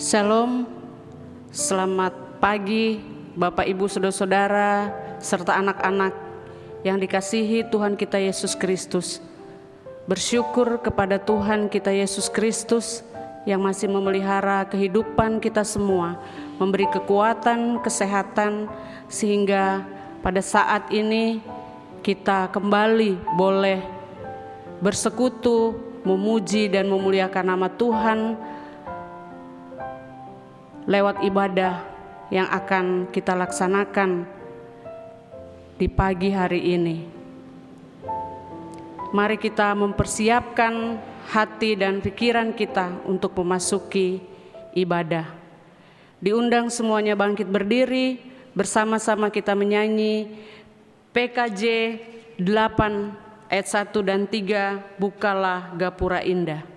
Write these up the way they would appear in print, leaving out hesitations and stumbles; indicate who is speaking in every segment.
Speaker 1: Shalom, selamat pagi Bapak Ibu Saudara-saudara serta anak-anak yang dikasihi Tuhan kita Yesus Kristus. Bersyukur kepada Tuhan kita Yesus Kristus yang masih memelihara kehidupan kita semua, memberi kekuatan, kesehatan, sehingga pada saat ini kita kembali boleh bersekutu, memuji dan memuliakan nama Tuhan lewat ibadah yang akan kita laksanakan di pagi hari ini. Mari kita mempersiapkan hati dan pikiran kita untuk memasuki ibadah. Diundang semuanya bangkit berdiri, bersama-sama kita menyanyi PKJ 8 ayat 1 dan 3, Bukalah Gapura Indah.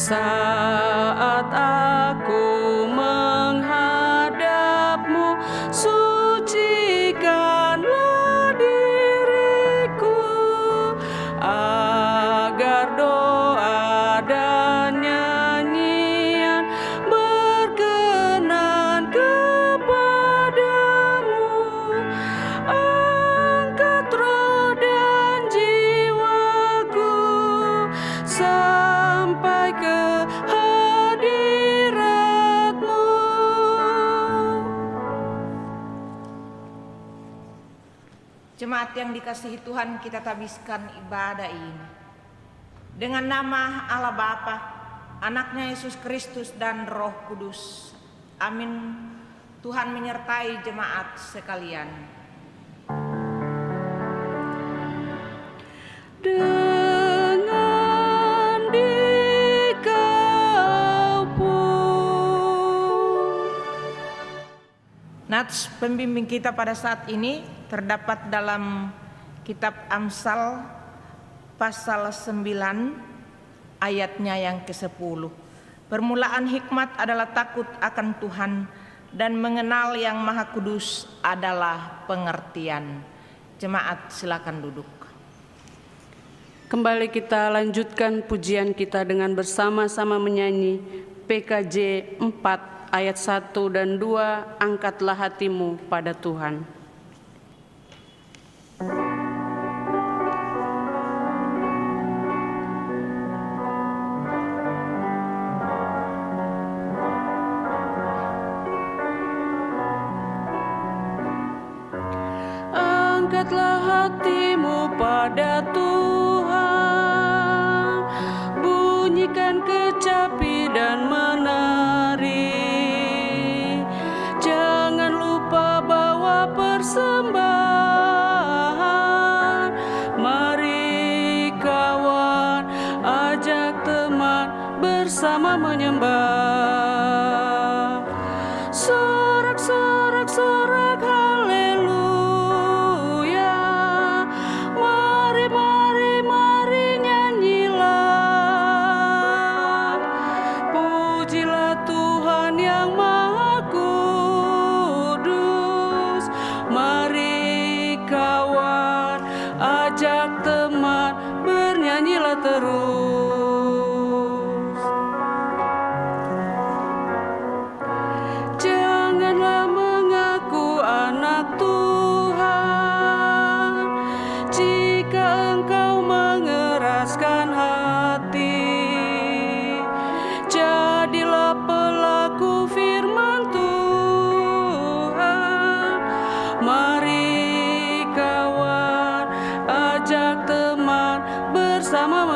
Speaker 1: Saat aku menghadapmu, sucikanlah diriku, agar doa dan nyanyian berkenan kepadamu. Angkat roh dan jiwaku sampai ke hadirat-Mu.
Speaker 2: Jemaat yang dikasihi Tuhan, kita tabiskan ibadah ini dengan nama Allah Bapa, Anaknya Yesus Kristus dan Roh Kudus. Amin. Tuhan menyertai jemaat sekalian. Nats pembimbing kita pada saat ini terdapat dalam kitab Amsal pasal 9 ayatnya yang ke-10. Permulaan hikmat adalah takut akan Tuhan, dan mengenal yang Maha Kudus adalah pengertian. Jemaat silakan duduk.
Speaker 1: Kembali kita lanjutkan pujian kita dengan bersama-sama menyanyi PKJ 4 ayat 1 dan 2, Angkatlah hatimu pada Tuhan. Angkatlah hatimu pada Tuhan, bunyikan kecapi dan menari. Jangan lupa bawa persembahan. Mari kawan, ajak teman bersama menyembah. Sorak-sorak sorak haleluya. Mari mari mari nyanyilah. Pujilah Tuhan yang Maha Kudus. Mari kawan, ajak teman bernyanyilah terus. Janganlah mengaku anak Tuhan jika engkau mengeraskan hati. Jadilah pelaku firman Tuhan.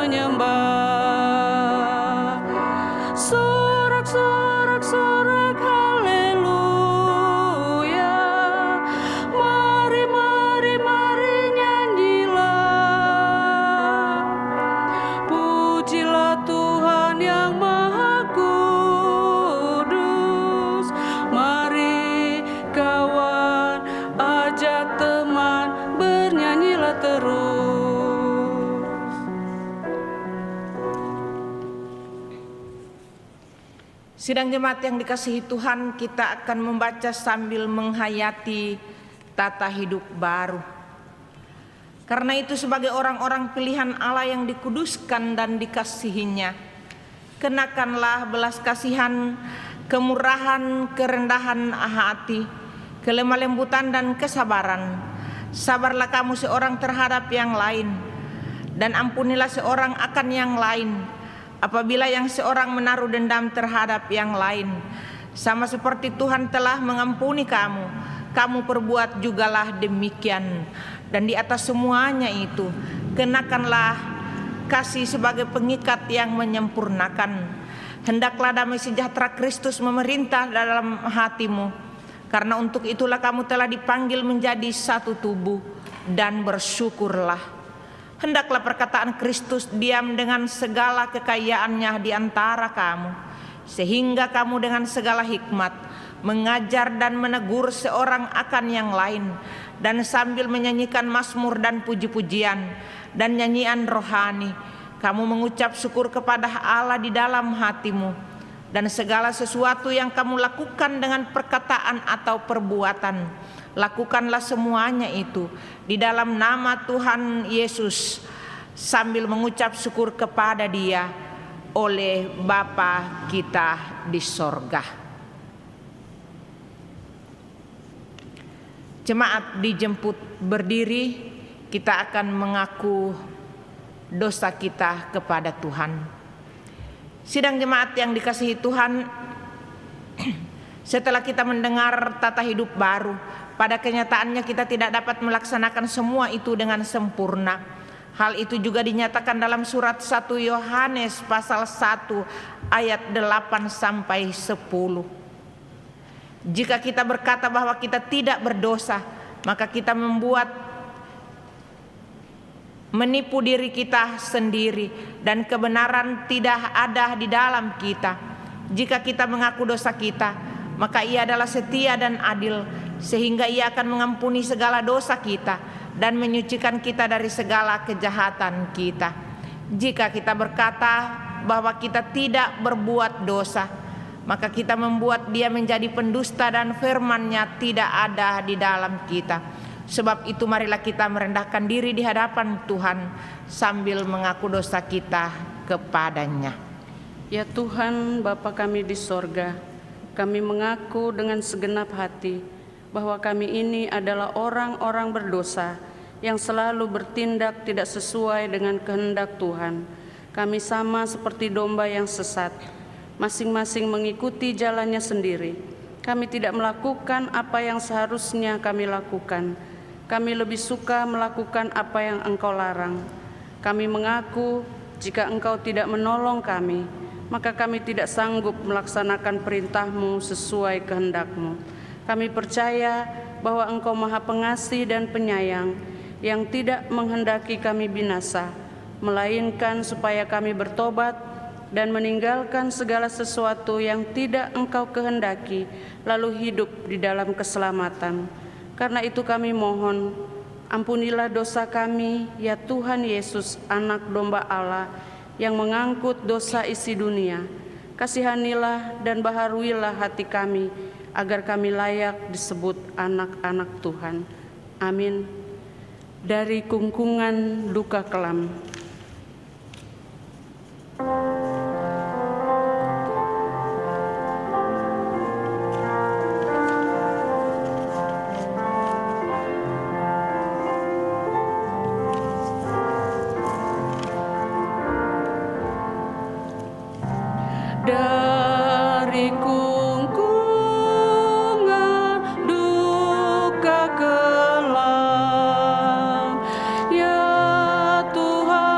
Speaker 1: menyembah. Sorak-sorak haleluya. Mari nyanyilah. Pujilah Tuhan yang Maha Kudus. Mari kawan, ajak teman, bernyanyilah terus.
Speaker 2: Sidang jemaat yang dikasihi Tuhan, kita akan membaca sambil menghayati tata hidup baru. Karena itu sebagai orang-orang pilihan Allah yang dikuduskan dan dikasihinya, kenakanlah belas kasihan, kemurahan, kerendahan hati, kelemah lembutan dan kesabaran. Sabarlah kamu seorang terhadap yang lain, dan ampunilah seorang akan yang lain. Apabila yang seorang menaruh dendam terhadap yang lain, sama seperti Tuhan telah mengampuni kamu, kamu perbuat jugalah demikian. Dan di atas semuanya itu, kenakanlah kasih sebagai pengikat yang menyempurnakan. Hendaklah damai sejahtera Kristus memerintah dalam hatimu, karena untuk itulah kamu telah dipanggil menjadi satu tubuh, dan bersyukurlah. Hendaklah perkataan Kristus diam dengan segala kekayaannya di antara kamu, sehingga kamu dengan segala hikmat mengajar dan menegur seorang akan yang lain, dan sambil menyanyikan mazmur dan puji-pujian dan nyanyian rohani, kamu mengucap syukur kepada Allah di dalam hatimu. Dan segala sesuatu yang kamu lakukan dengan perkataan atau perbuatan, lakukanlah semuanya itu di dalam nama Tuhan Yesus, sambil mengucap syukur kepada Dia oleh Bapa kita di sorga. Jemaat dijemput berdiri, kita akan mengaku dosa kita kepada Tuhan. Sidang jemaat yang dikasihi Tuhan, setelah kita mendengar tata hidup baru, pada kenyataannya kita tidak dapat melaksanakan semua itu dengan sempurna. Hal itu juga dinyatakan dalam surat 1 Yohanes pasal 1 ayat 8 sampai 10. Jika kita berkata bahwa kita tidak berdosa, maka kita menipu diri kita sendiri, dan kebenaran tidak ada di dalam kita. Jika kita mengaku dosa kita, maka Ia adalah setia dan adil, sehingga Ia akan mengampuni segala dosa kita dan menyucikan kita dari segala kejahatan kita. Jika kita berkata bahwa kita tidak berbuat dosa, maka kita membuat Dia menjadi pendusta dan firman-Nya tidak ada di dalam kita. Sebab itu marilah kita merendahkan diri di hadapan Tuhan sambil mengaku dosa kita kepada-Nya.
Speaker 1: Ya Tuhan, Bapa kami di sorga, kami mengaku dengan segenap hati bahwa kami ini adalah orang-orang berdosa yang selalu bertindak tidak sesuai dengan kehendak Tuhan. Kami sama seperti domba yang sesat, masing-masing mengikuti jalannya sendiri. Kami tidak melakukan apa yang seharusnya kami lakukan. Kami lebih suka melakukan apa yang Engkau larang. Kami mengaku jika Engkau tidak menolong kami, maka kami tidak sanggup melaksanakan perintah-Mu sesuai kehendak-Mu. Kami percaya bahwa Engkau Maha Pengasih dan Penyayang, yang tidak menghendaki kami binasa, melainkan supaya kami bertobat dan meninggalkan segala sesuatu yang tidak Engkau kehendaki, lalu hidup di dalam keselamatan. Karena itu kami mohon, ampunilah dosa kami, ya Tuhan Yesus, Anak Domba Allah, yang mengangkut dosa isi dunia. Kasihanilah dan baharuilah hati kami, agar kami layak disebut anak-anak Tuhan. Amin. Dari kungkungan duka kelam. Dari kungkungan duka kelam, ya Tuhan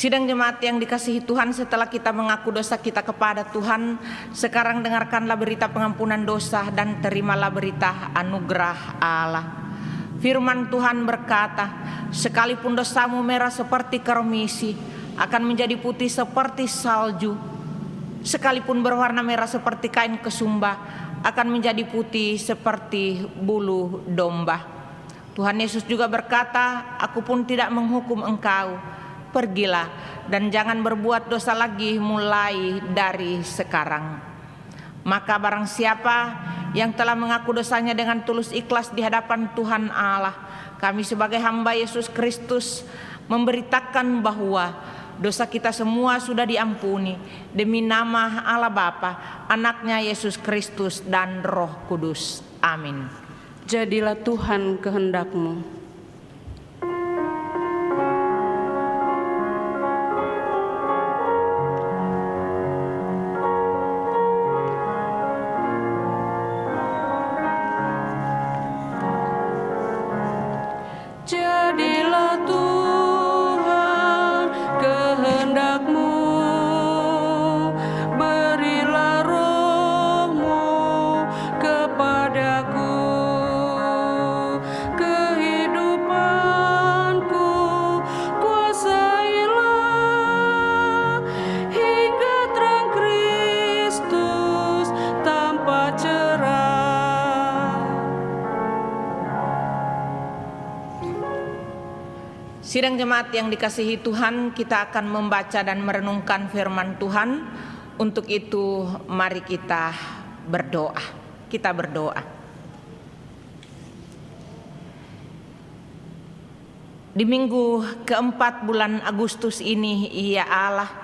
Speaker 2: Sidang jemaat yang dikasihi Tuhan, setelah kita mengaku dosa kita kepada Tuhan, sekarang dengarkanlah berita pengampunan dosa dan terimalah berita anugerah Allah. Firman Tuhan berkata, sekalipun dosamu merah seperti kermisi, akan menjadi putih seperti salju. Sekalipun berwarna merah seperti kain kesumba, akan menjadi putih seperti bulu domba. Tuhan Yesus juga berkata, aku pun tidak menghukum engkau. Pergilah dan jangan berbuat dosa lagi mulai dari sekarang. Maka barang siapa yang telah mengaku dosanya dengan tulus ikhlas di hadapan Tuhan Allah, kami sebagai hamba Yesus Kristus memberitakan bahwa dosa kita semua sudah diampuni demi nama Allah Bapa, Anaknya Yesus Kristus dan Roh Kudus. Amin.
Speaker 1: Jadilah Tuhan kehendak-Mu. Jadilah Tuhan kehendak-Mu, berilah Roh-Mu kepadaku, kehidupanku kuasailah hingga terang Kristus tampak cerah.
Speaker 2: Sidang jemaat yang dikasihi Tuhan, kita akan membaca dan merenungkan firman Tuhan. Untuk itu mari kita berdoa. Kita berdoa. Di minggu keempat bulan Agustus ini, ya Allah,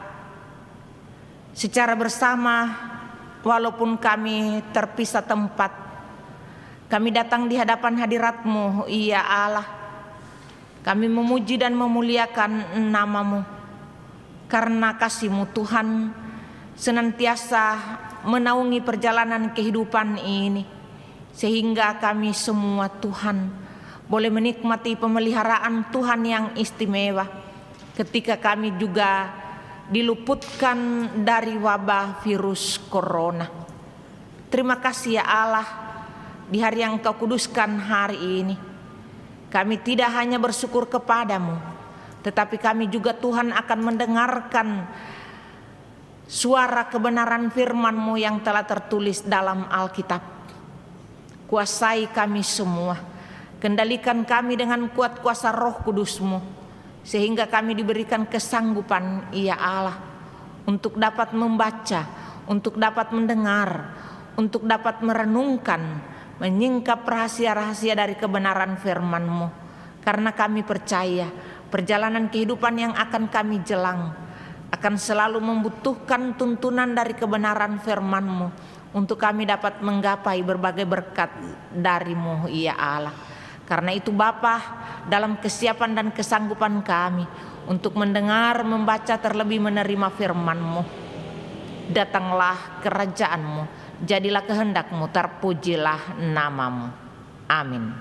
Speaker 2: secara bersama walaupun kami terpisah tempat, kami datang di hadapan hadirat-Mu, ya Allah. Kami memuji dan memuliakan nama-Mu, karena kasih-Mu Tuhan senantiasa menaungi perjalanan kehidupan ini, sehingga kami semua Tuhan boleh menikmati pemeliharaan Tuhan yang istimewa ketika kami juga diluputkan dari wabah virus corona. Terima kasih ya Allah, di hari yang Kau kuduskan hari ini, kami tidak hanya bersyukur kepada-Mu, tetapi kami juga Tuhan akan mendengarkan suara kebenaran firman-Mu yang telah tertulis dalam Alkitab. Kuasai kami semua, kendalikan kami dengan kuat kuasa Roh Kudus-Mu, sehingga kami diberikan kesanggupan, ya Allah, untuk dapat membaca, untuk dapat mendengar, untuk dapat merenungkan, menyingkap rahasia-rahasia dari kebenaran firman-Mu. Karena kami percaya perjalanan kehidupan yang akan kami jelang akan selalu membutuhkan tuntunan dari kebenaran firman-Mu untuk kami dapat menggapai berbagai berkat dari-Mu, ya Allah. Karena itu Bapa, dalam kesiapan dan kesanggupan kami untuk mendengar, membaca, terlebih menerima firman-Mu, datanglah kerajaan-Mu, jadilah kehendak-Mu, terpujilah nama-Mu. Amin.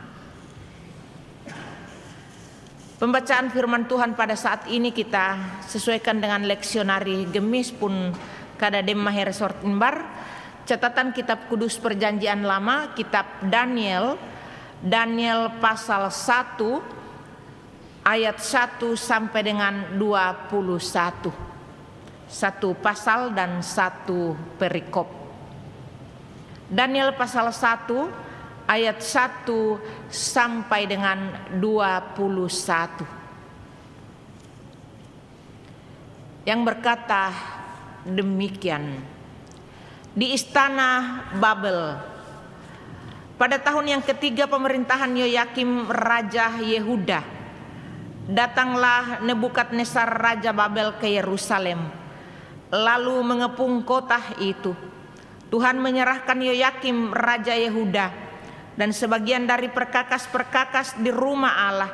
Speaker 2: Pembacaan firman Tuhan pada saat ini kita sesuaikan dengan leksionari Gemis pun kada Maher Sortimbar, catatan kitab kudus perjanjian lama, kitab Daniel pasal 1 ayat 1 sampai dengan 21. Satu pasal dan satu perikop. Daniel pasal 1 ayat 1 sampai dengan 21. Yang berkata demikian. Di istana Babel, pada tahun yang ketiga pemerintahan Yoyakim Raja Yehuda, datanglah Nebukadnezar Raja Babel ke Yerusalem, lalu mengepung kota itu. Tuhan menyerahkan Yoyakim Raja Yehuda dan sebagian dari perkakas-perkakas di rumah Allah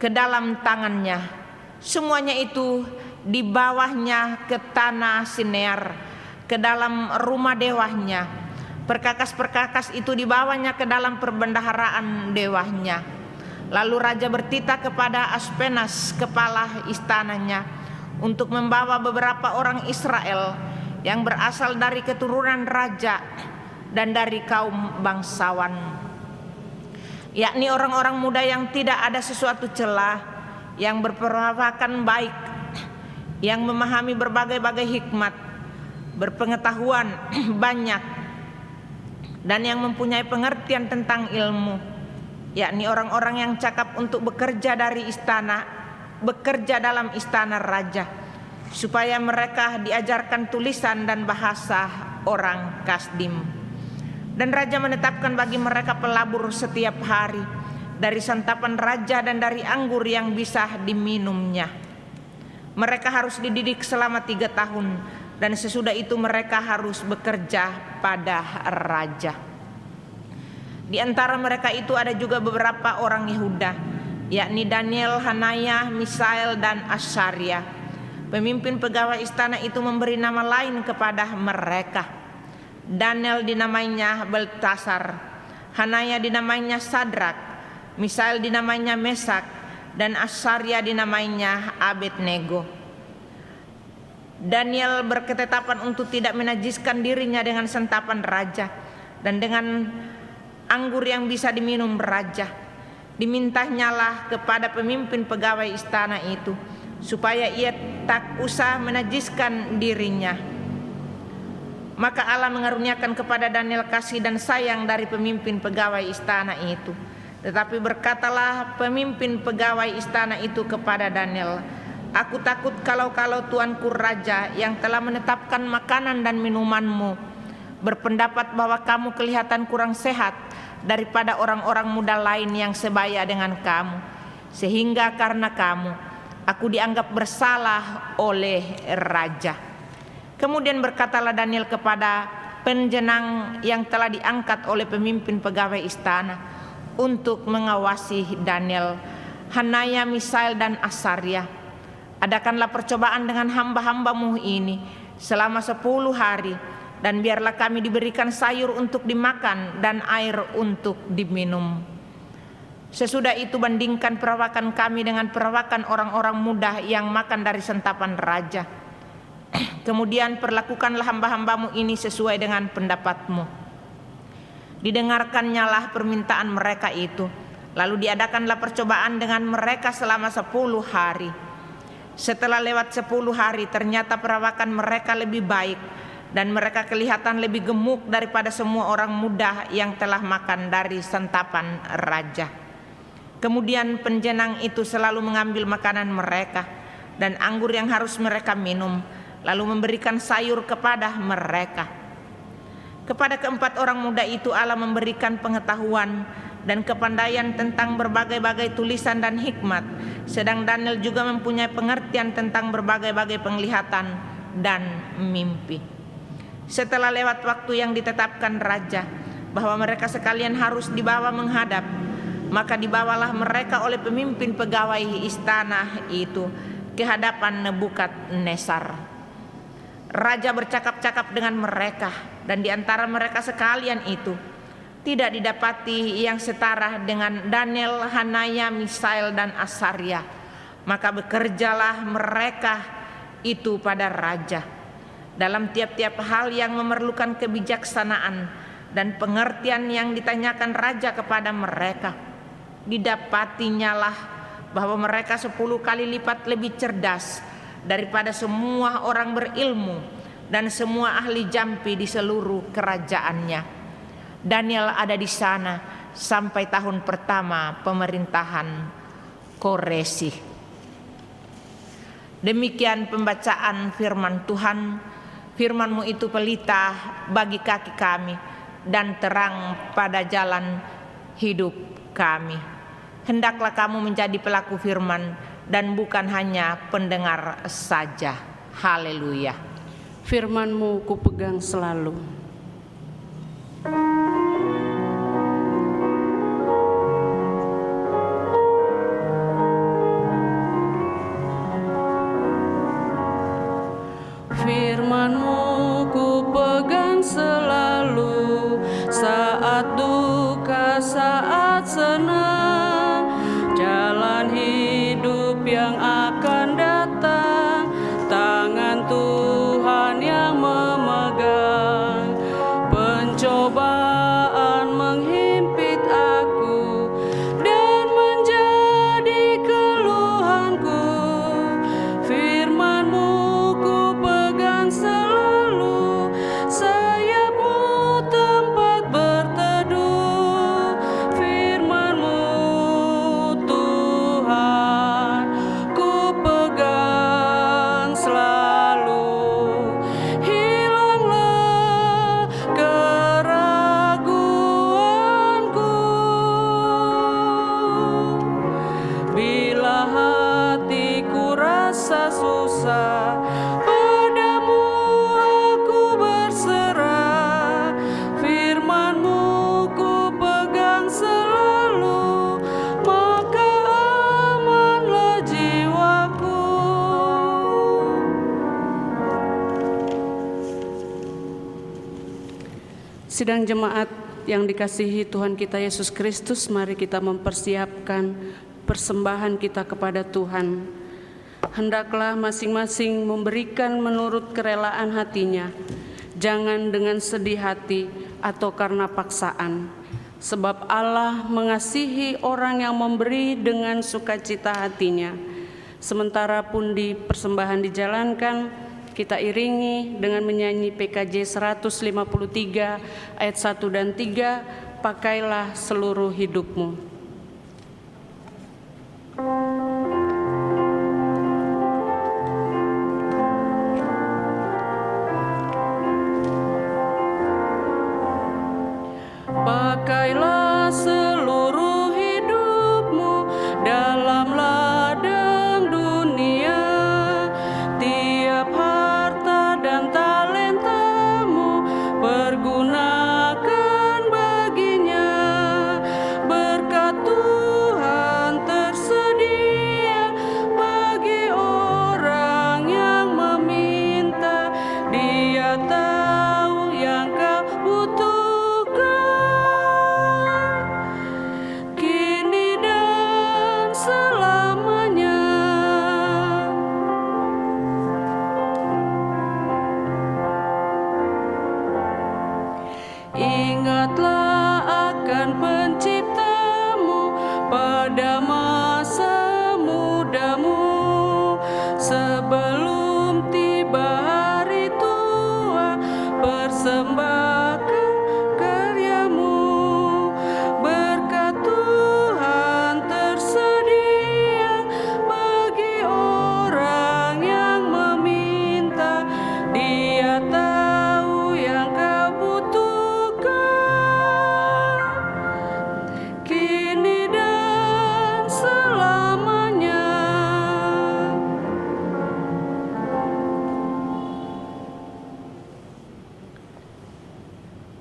Speaker 2: ke dalam tangannya. Semuanya itu di bawahnya ke tanah Sinear, ke dalam rumah dewahnya. Perkakas-perkakas itu dibawanya ke dalam perbendaharaan dewahnya. Lalu raja bertitah kepada Aspenas, kepala istananya, untuk membawa beberapa orang Israel yang berasal dari keturunan raja dan dari kaum bangsawan, yakni orang-orang muda yang tidak ada sesuatu celah, yang berperawakan baik, yang memahami berbagai-bagai hikmat, berpengetahuan banyak, dan yang mempunyai pengertian tentang ilmu, yakni orang-orang yang cakap untuk bekerja dalam istana raja, supaya mereka diajarkan tulisan dan bahasa orang Kasdim. Dan raja menetapkan bagi mereka pelabur setiap hari dari santapan raja dan dari anggur yang bisa diminumnya. Mereka harus dididik selama 3 tahun, dan sesudah itu mereka harus bekerja pada raja. Di antara mereka itu ada juga beberapa orang Yehuda, yakni Daniel, Hanaya, Misael, dan Asaria. Pemimpin pegawai istana itu memberi nama lain kepada mereka. Daniel dinamainya Beltasar, Hanaya dinamainya Sadrak, Misael dinamainya Mesak, dan Asaria dinamainya Abednego. Daniel berketetapan untuk tidak menajiskan dirinya dengan santapan raja dan dengan anggur yang bisa diminum raja. Dimintahnyalah kepada pemimpin pegawai istana itu supaya ia tak usah menajiskan dirinya. Maka Allah mengaruniakan kepada Daniel kasih dan sayang dari pemimpin pegawai istana itu. Tetapi berkatalah pemimpin pegawai istana itu kepada Daniel, "Aku takut kalau tuanku raja yang telah menetapkan makanan dan minumanmu berpendapat bahwa kamu kelihatan kurang sehat daripada orang-orang muda lain yang sebaya dengan kamu, sehingga karena kamu aku dianggap bersalah oleh raja." Kemudian berkatalah Daniel kepada penjenang yang telah diangkat oleh pemimpin pegawai istana untuk mengawasi Daniel, Hanaya, Misael, dan Asaria, "Adakanlah percobaan dengan hamba-hambamu ini selama 10 hari, dan biarlah kami diberikan sayur untuk dimakan dan air untuk diminum. Sesudah itu bandingkan perawakan kami dengan perawakan orang-orang muda yang makan dari santapan raja. Kemudian perlakukanlah hamba-hambamu ini sesuai dengan pendapatmu." Didengarkannyalah permintaan mereka itu. Lalu diadakanlah percobaan dengan mereka selama 10 hari. Setelah lewat 10 hari ternyata perawakan mereka lebih baik, dan mereka kelihatan lebih gemuk daripada semua orang muda yang telah makan dari santapan raja. Kemudian penjenang itu selalu mengambil makanan mereka dan anggur yang harus mereka minum, lalu memberikan sayur kepada mereka. Kepada keempat orang muda itu Allah memberikan pengetahuan dan kepandaian tentang berbagai-bagai tulisan dan hikmat, sedang Daniel juga mempunyai pengertian tentang berbagai-bagai penglihatan dan mimpi. Setelah lewat waktu yang ditetapkan raja bahwa mereka sekalian harus dibawa menghadap, maka dibawalah mereka oleh pemimpin pegawai istana itu ke hadapan Nebukadnezar. Raja bercakap-cakap dengan mereka, dan di antara mereka sekalian itu tidak didapati yang setara dengan Daniel, Hanaya, Misael, dan Asaria. Maka bekerjalah mereka itu pada raja dalam tiap-tiap hal yang memerlukan kebijaksanaan dan pengertian yang ditanyakan raja kepada mereka. Didapatinyalah bahwa mereka 10 kali lipat lebih cerdas daripada semua orang berilmu dan semua ahli jampi di seluruh kerajaannya. Daniel ada di sana sampai tahun pertama pemerintahan Koresi. Demikian pembacaan firman Tuhan. Firman-Mu itu pelita bagi kaki kami dan terang pada jalan hidup kami. Hendaklah kamu menjadi pelaku firman dan bukan hanya pendengar saja. Haleluya.
Speaker 1: Firman-Mu kupegang selalu. Firman-Mu kupegang selalu, saat duka, saat senang. Sidang jemaat yang dikasihi Tuhan kita Yesus Kristus, mari kita mempersiapkan persembahan kita kepada Tuhan. Hendaklah masing-masing memberikan menurut kerelaan hatinya, jangan dengan sedih hati atau karena paksaan. Sebab Allah mengasihi orang yang memberi dengan sukacita hatinya. Sementara pundi persembahan dijalankan, kita iringi dengan menyanyi PKJ 153 ayat 1 dan 3, pakailah seluruh hidupmu. Pakailah seluruh hidupmu dalam ladang dunia, tiap harta dan talentamu pergunakan baginya. Berkat Tuhan tersedia bagi orang yang meminta, Dia tahu yang kau butuhkan. Ingatlah akan Penciptamu pada masa mudamu, sebelum tiba hari tua, persembahkan karyamu. Berkat Tuhan tersedia bagi orang yang meminta, Dia tahu yang kau butuhkan. Kini dan selamanya.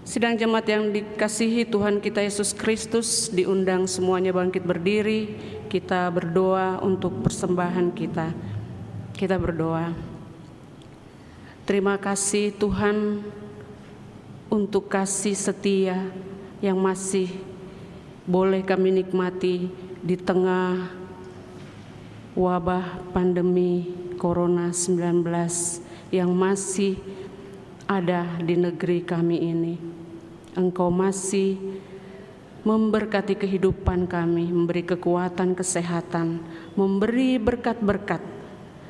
Speaker 1: Sidang jemaat yang dikasihi Tuhan kita Yesus Kristus, diundang semuanya bangkit berdiri. Kita berdoa untuk persembahan kita. Kita berdoa. Terima kasih Tuhan untuk kasih setia yang masih boleh kami nikmati di tengah wabah pandemi Corona-19 yang masih ada di negeri kami ini. Engkau masih memberkati kehidupan kami, memberi kekuatan, kesehatan, memberi berkat-berkat,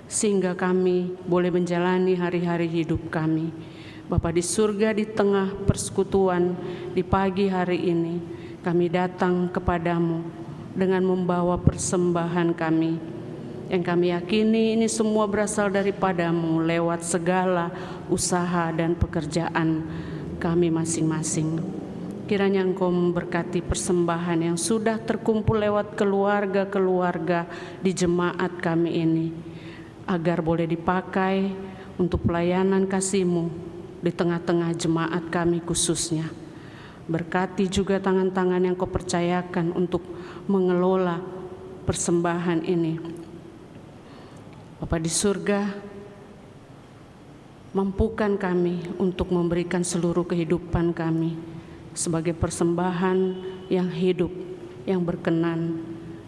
Speaker 1: sehingga kami boleh menjalani hari-hari hidup kami. Bapa di surga, di tengah persekutuan di pagi hari ini, kami datang kepadamu dengan membawa persembahan kami, yang kami yakini ini semua berasal daripadamu lewat segala usaha dan pekerjaan kami masing-masing. Kiranya Engkau memberkati persembahan yang sudah terkumpul lewat keluarga-keluarga di jemaat kami ini, agar boleh dipakai untuk pelayanan kasih-Mu di tengah-tengah jemaat kami khususnya. Berkati juga tangan-tangan yang Kau percayakan untuk mengelola persembahan ini. Bapa di surga, mampukan kami untuk memberikan seluruh kehidupan kami sebagai persembahan yang hidup, yang berkenan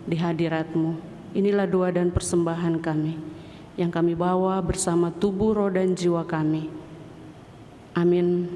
Speaker 1: di hadirat-Mu. Inilah doa dan persembahan kami yang kami bawa bersama tubuh, roh, dan jiwa kami. Amin.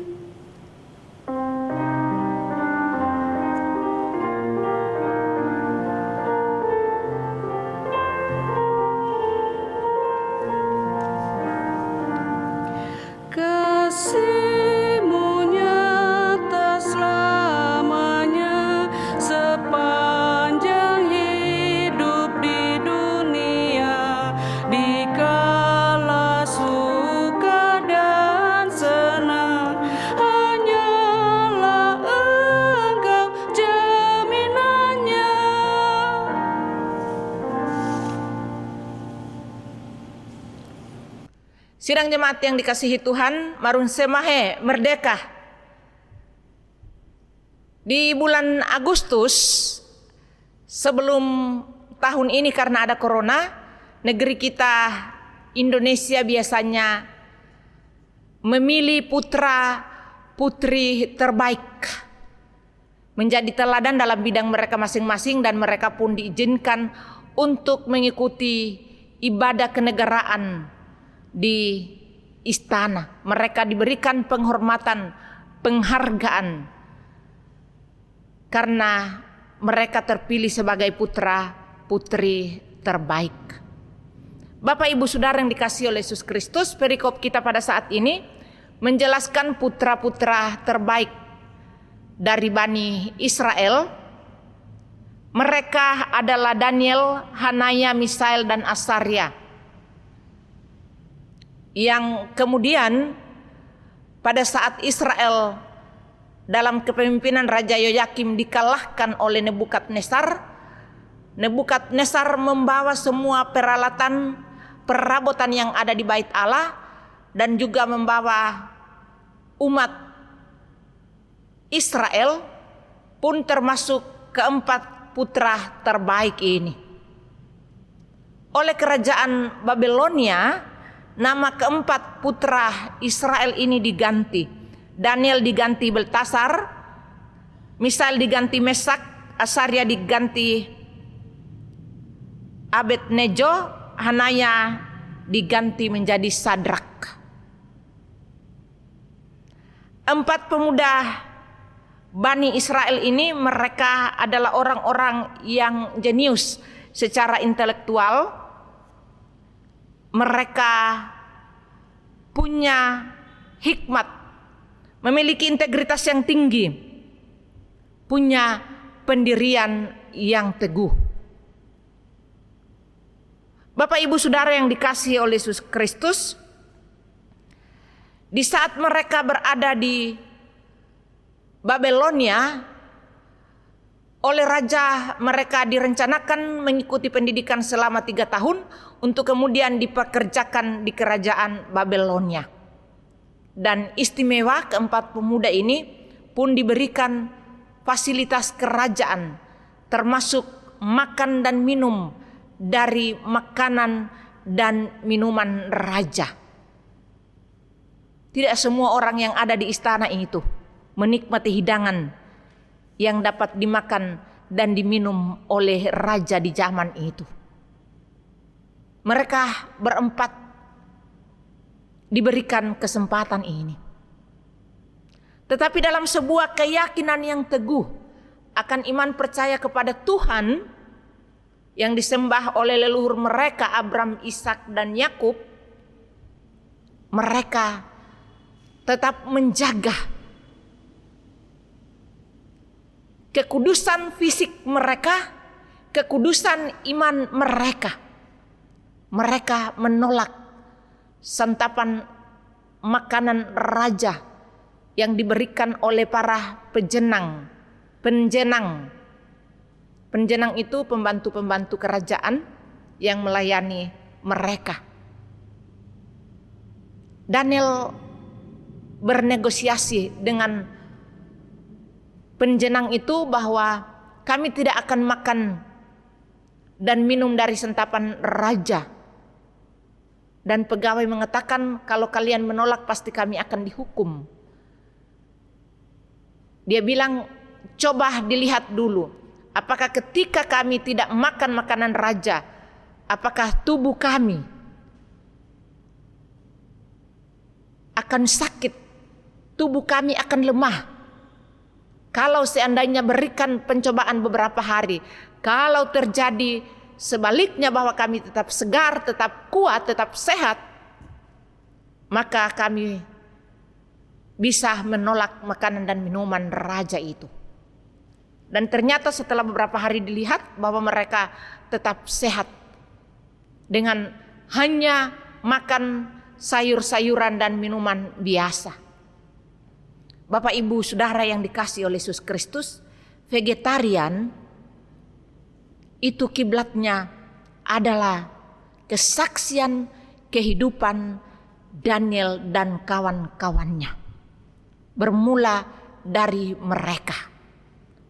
Speaker 1: Kasih-Mu nyata selamanya sepanjang hidup di dunia, di kala suka dan senang, hanyalah Engkau jaminannya.
Speaker 2: Sidang jemaat yang dikasihi Tuhan, marun semahe merdeka. Di bulan Agustus sebelum tahun ini karena ada corona, negeri kita Indonesia biasanya memilih putra putri terbaik, menjadi teladan dalam bidang mereka masing-masing, dan mereka pun diizinkan untuk mengikuti ibadah kenegaraan di istana. Mereka diberikan penghormatan, penghargaan karena mereka terpilih sebagai putra putri terbaik. Bapak Ibu Saudara yang dikasihi oleh Yesus Kristus, perikop kita pada saat ini menjelaskan putra-putra terbaik dari Bani Israel. Mereka adalah Daniel, Hanaya, Misael, dan Asaria, yang kemudian pada saat Israel dalam kepemimpinan Raja Yoyakim dikalahkan oleh Nebukadnezar, Nebukadnezar membawa semua peralatan perabotan yang ada di Bait Allah dan juga membawa umat Israel pun termasuk keempat putra terbaik ini. Oleh kerajaan Babelonia, nama keempat putra Israel ini diganti. Daniel diganti Beltasar, Misael diganti Mesak, Asaria diganti Abednego, Hanaya diganti menjadi Sadrak. Empat pemuda Bani Israel ini mereka adalah orang-orang yang jenius secara intelektual. Mereka punya hikmat, memiliki integritas yang tinggi, punya pendirian yang teguh. Bapak Ibu Saudara yang dikasihi oleh Yesus Kristus, di saat mereka berada di Babelonia, oleh raja mereka direncanakan mengikuti pendidikan selama 3 tahun untuk kemudian dipekerjakan di kerajaan Babelonia. Dan istimewa keempat pemuda ini pun diberikan fasilitas kerajaan, termasuk makan dan minum dari makanan dan minuman raja. Tidak semua orang yang ada di istana itu menikmati hidangan yang dapat dimakan dan diminum oleh raja di zaman itu. Mereka berempat diberikan kesempatan ini. Tetapi dalam sebuah keyakinan yang teguh akan iman percaya kepada Tuhan yang disembah oleh leluhur mereka Abram, Ishak, dan Yakub, mereka tetap menjaga kekudusan fisik mereka, kekudusan iman mereka. Mereka menolak santapan makanan raja yang diberikan oleh para penjenang. Penjenang itu pembantu-pembantu kerajaan yang melayani mereka. Daniel bernegosiasi dengan penjenang itu bahwa kami tidak akan makan dan minum dari santapan raja. Dan pegawai mengatakan, kalau kalian menolak pasti kami akan dihukum. Dia bilang, coba dilihat dulu, apakah ketika kami tidak makan makanan raja, apakah tubuh kami akan sakit, tubuh kami akan lemah. Kalau seandainya berikan pencobaan beberapa hari, kalau terjadi sebaliknya bahwa kami tetap segar, tetap kuat, tetap sehat, maka kami bisa menolak makanan dan minuman raja itu. Dan ternyata setelah beberapa hari dilihat bahwa mereka tetap sehat dengan hanya makan sayur-sayuran dan minuman biasa. Bapak Ibu Saudara yang dikasihi oleh Yesus Kristus, vegetarian itu kiblatnya adalah kesaksian kehidupan Daniel dan kawan-kawannya. Bermula dari mereka,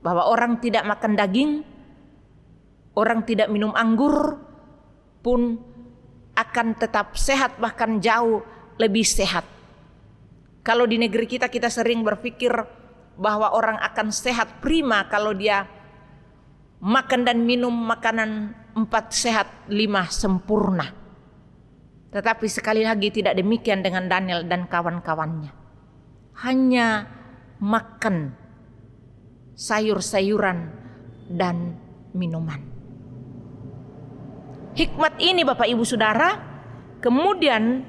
Speaker 2: bahwa orang tidak makan daging, orang tidak minum anggur pun akan tetap sehat, bahkan jauh lebih sehat. Kalau di negeri kita sering berpikir bahwa orang akan sehat prima kalau dia makan dan minum makanan 4 sehat 5 sempurna. Tetapi sekali lagi tidak demikian dengan Daniel dan kawan-kawannya. Hanya makan sayur-sayuran dan minuman. Hikmat ini Bapak Ibu Saudara kemudian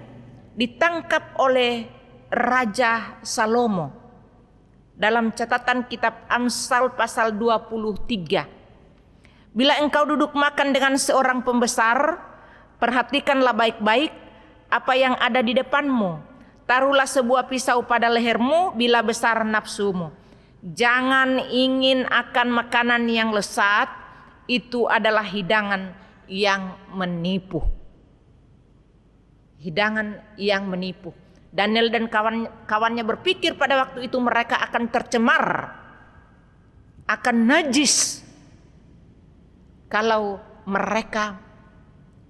Speaker 2: ditangkap oleh Raja Salomo dalam catatan kitab Amsal pasal 23. Bila engkau duduk makan dengan seorang pembesar, perhatikanlah baik-baik apa yang ada di depanmu. Taruhlah sebuah pisau pada lehermu bila besar nafsumu. Jangan ingin akan makanan yang lesat, itu adalah hidangan yang menipu. Hidangan yang menipu. Daniel dan kawan-kawannya berpikir pada waktu itu mereka akan tercemar, akan najis kalau mereka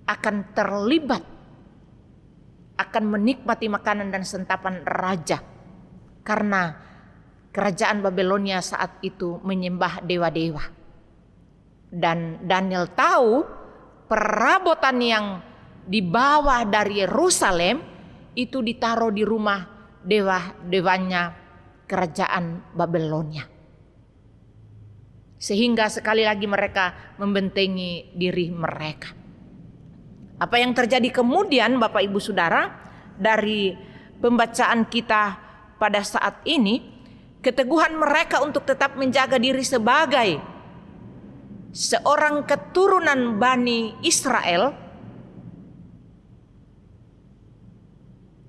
Speaker 2: akan terlibat, akan menikmati makanan dan santapan raja. Karena kerajaan Babelonia saat itu menyembah dewa-dewa. Dan Daniel tahu perabotan yang dibawa dari Yerusalem itu ditaruh di rumah dewa-dewanya kerajaan Babelonia. Sehingga sekali lagi mereka membentengi diri mereka. Apa yang terjadi kemudian Bapak Ibu Saudara dari pembacaan kita pada saat ini, keteguhan mereka untuk tetap menjaga diri sebagai seorang keturunan Bani Israel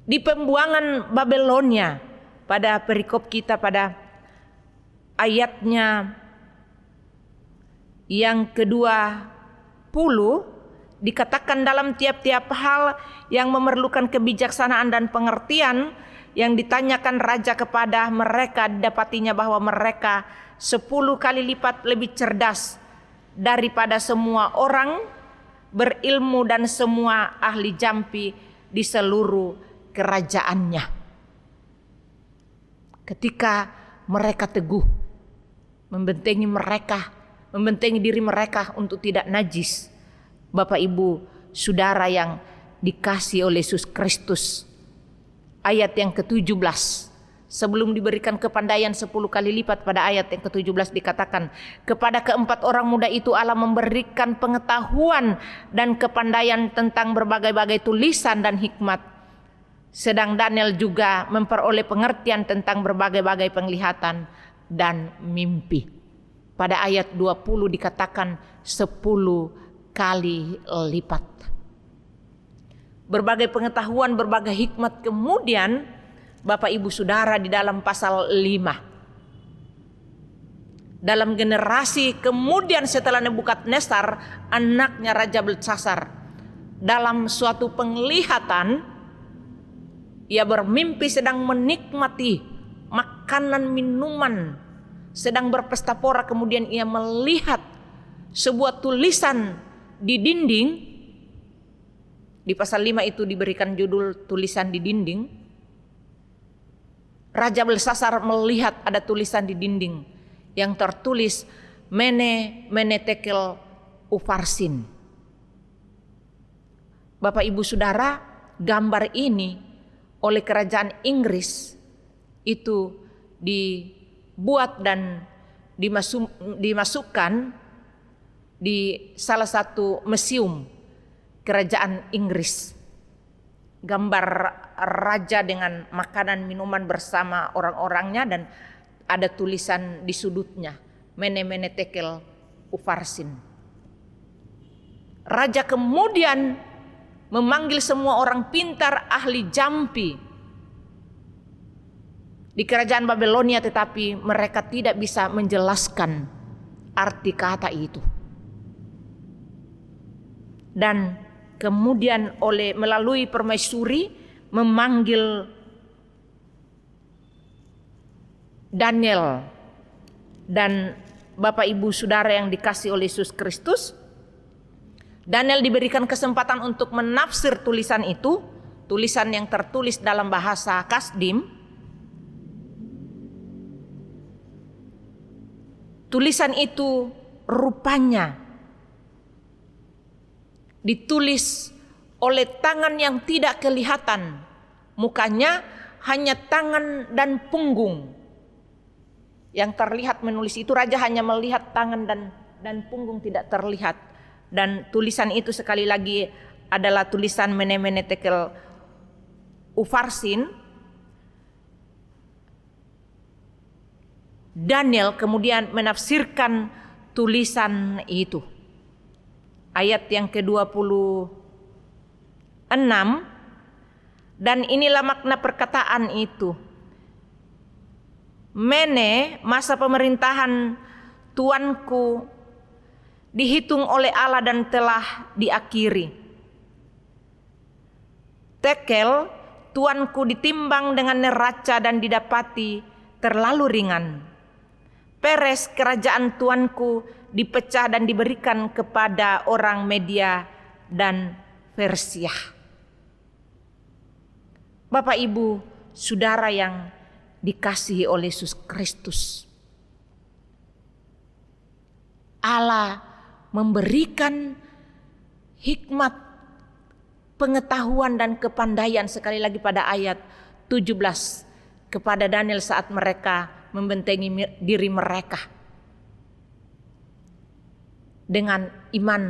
Speaker 2: di pembuangan Babelonia. Pada perikop kita pada ayatnya yang ke-20 dikatakan dalam tiap-tiap hal yang memerlukan kebijaksanaan dan pengertian yang ditanyakan raja kepada mereka, didapatinya bahwa mereka 10 kali lipat lebih cerdas daripada semua orang berilmu dan semua ahli jampi di seluruh kerajaannya. Ketika mereka teguh membentengi diri mereka untuk tidak najis. Bapak Ibu Saudara yang dikasihi oleh Yesus Kristus, ayat yang ke-17, sebelum diberikan kepandaian 10 kali lipat, pada ayat yang ke-17 dikatakan, kepada keempat orang muda itu Allah memberikan pengetahuan dan kepandaian tentang berbagai-bagai tulisan dan hikmat. Sedang Daniel juga memperoleh pengertian tentang berbagai-bagai penglihatan dan mimpi. Pada ayat 20 dikatakan 10 kali lipat. Berbagai pengetahuan, berbagai hikmat. Kemudian Bapak Ibu Saudara di dalam pasal 5. Dalam generasi kemudian setelah Nebukadnezar, anaknya Raja Belsasar, dalam suatu penglihatan ia bermimpi sedang menikmati makanan minuman, sedang berpesta pora. Kemudian ia melihat sebuah tulisan di dinding. Di pasal 5 itu diberikan judul tulisan di dinding. Raja Belsasar melihat ada tulisan di dinding yang tertulis Mene Tekel Ufarsin. Bapak Ibu Saudara, gambar ini oleh kerajaan Inggris itu dibuat dan dimasukkan di salah satu museum kerajaan Inggris. Gambar raja dengan makanan minuman bersama orang-orangnya dan ada tulisan di sudutnya, Mene Tekel Ufarsin. Raja kemudian memanggil semua orang pintar ahli jampi di kerajaan Babelonia, tetapi mereka tidak bisa menjelaskan arti kata itu. Dan kemudian melalui permaisuri memanggil Daniel dan Bapak Ibu Saudara yang dikasihi oleh Yesus Kristus. Daniel diberikan kesempatan untuk menafsir tulisan itu, tulisan yang tertulis dalam bahasa Kasdim, tulisan itu rupanya ditulis oleh tangan yang tidak kelihatan. Mukanya hanya tangan dan punggung yang terlihat menulis itu. Raja hanya melihat tangan dan punggung, tidak terlihat. Dan tulisan itu sekali lagi adalah tulisan Mene Tekel Upharsin. Daniel kemudian menafsirkan tulisan itu. Ayat yang ke-26, dan inilah makna perkataan itu. Mene, masa pemerintahan tuanku dihitung oleh Allah dan telah diakhiri. Tekel, tuanku ditimbang dengan neraca dan didapati terlalu ringan. Peres, kerajaan tuanku dipecah dan diberikan kepada orang Media dan Persia. Bapak, Ibu, Saudara yang dikasihi oleh Yesus Kristus, Allah memberikan hikmat, pengetahuan dan kepandaian sekali lagi pada ayat 17 kepada Daniel saat mereka membentengi diri mereka. Dengan iman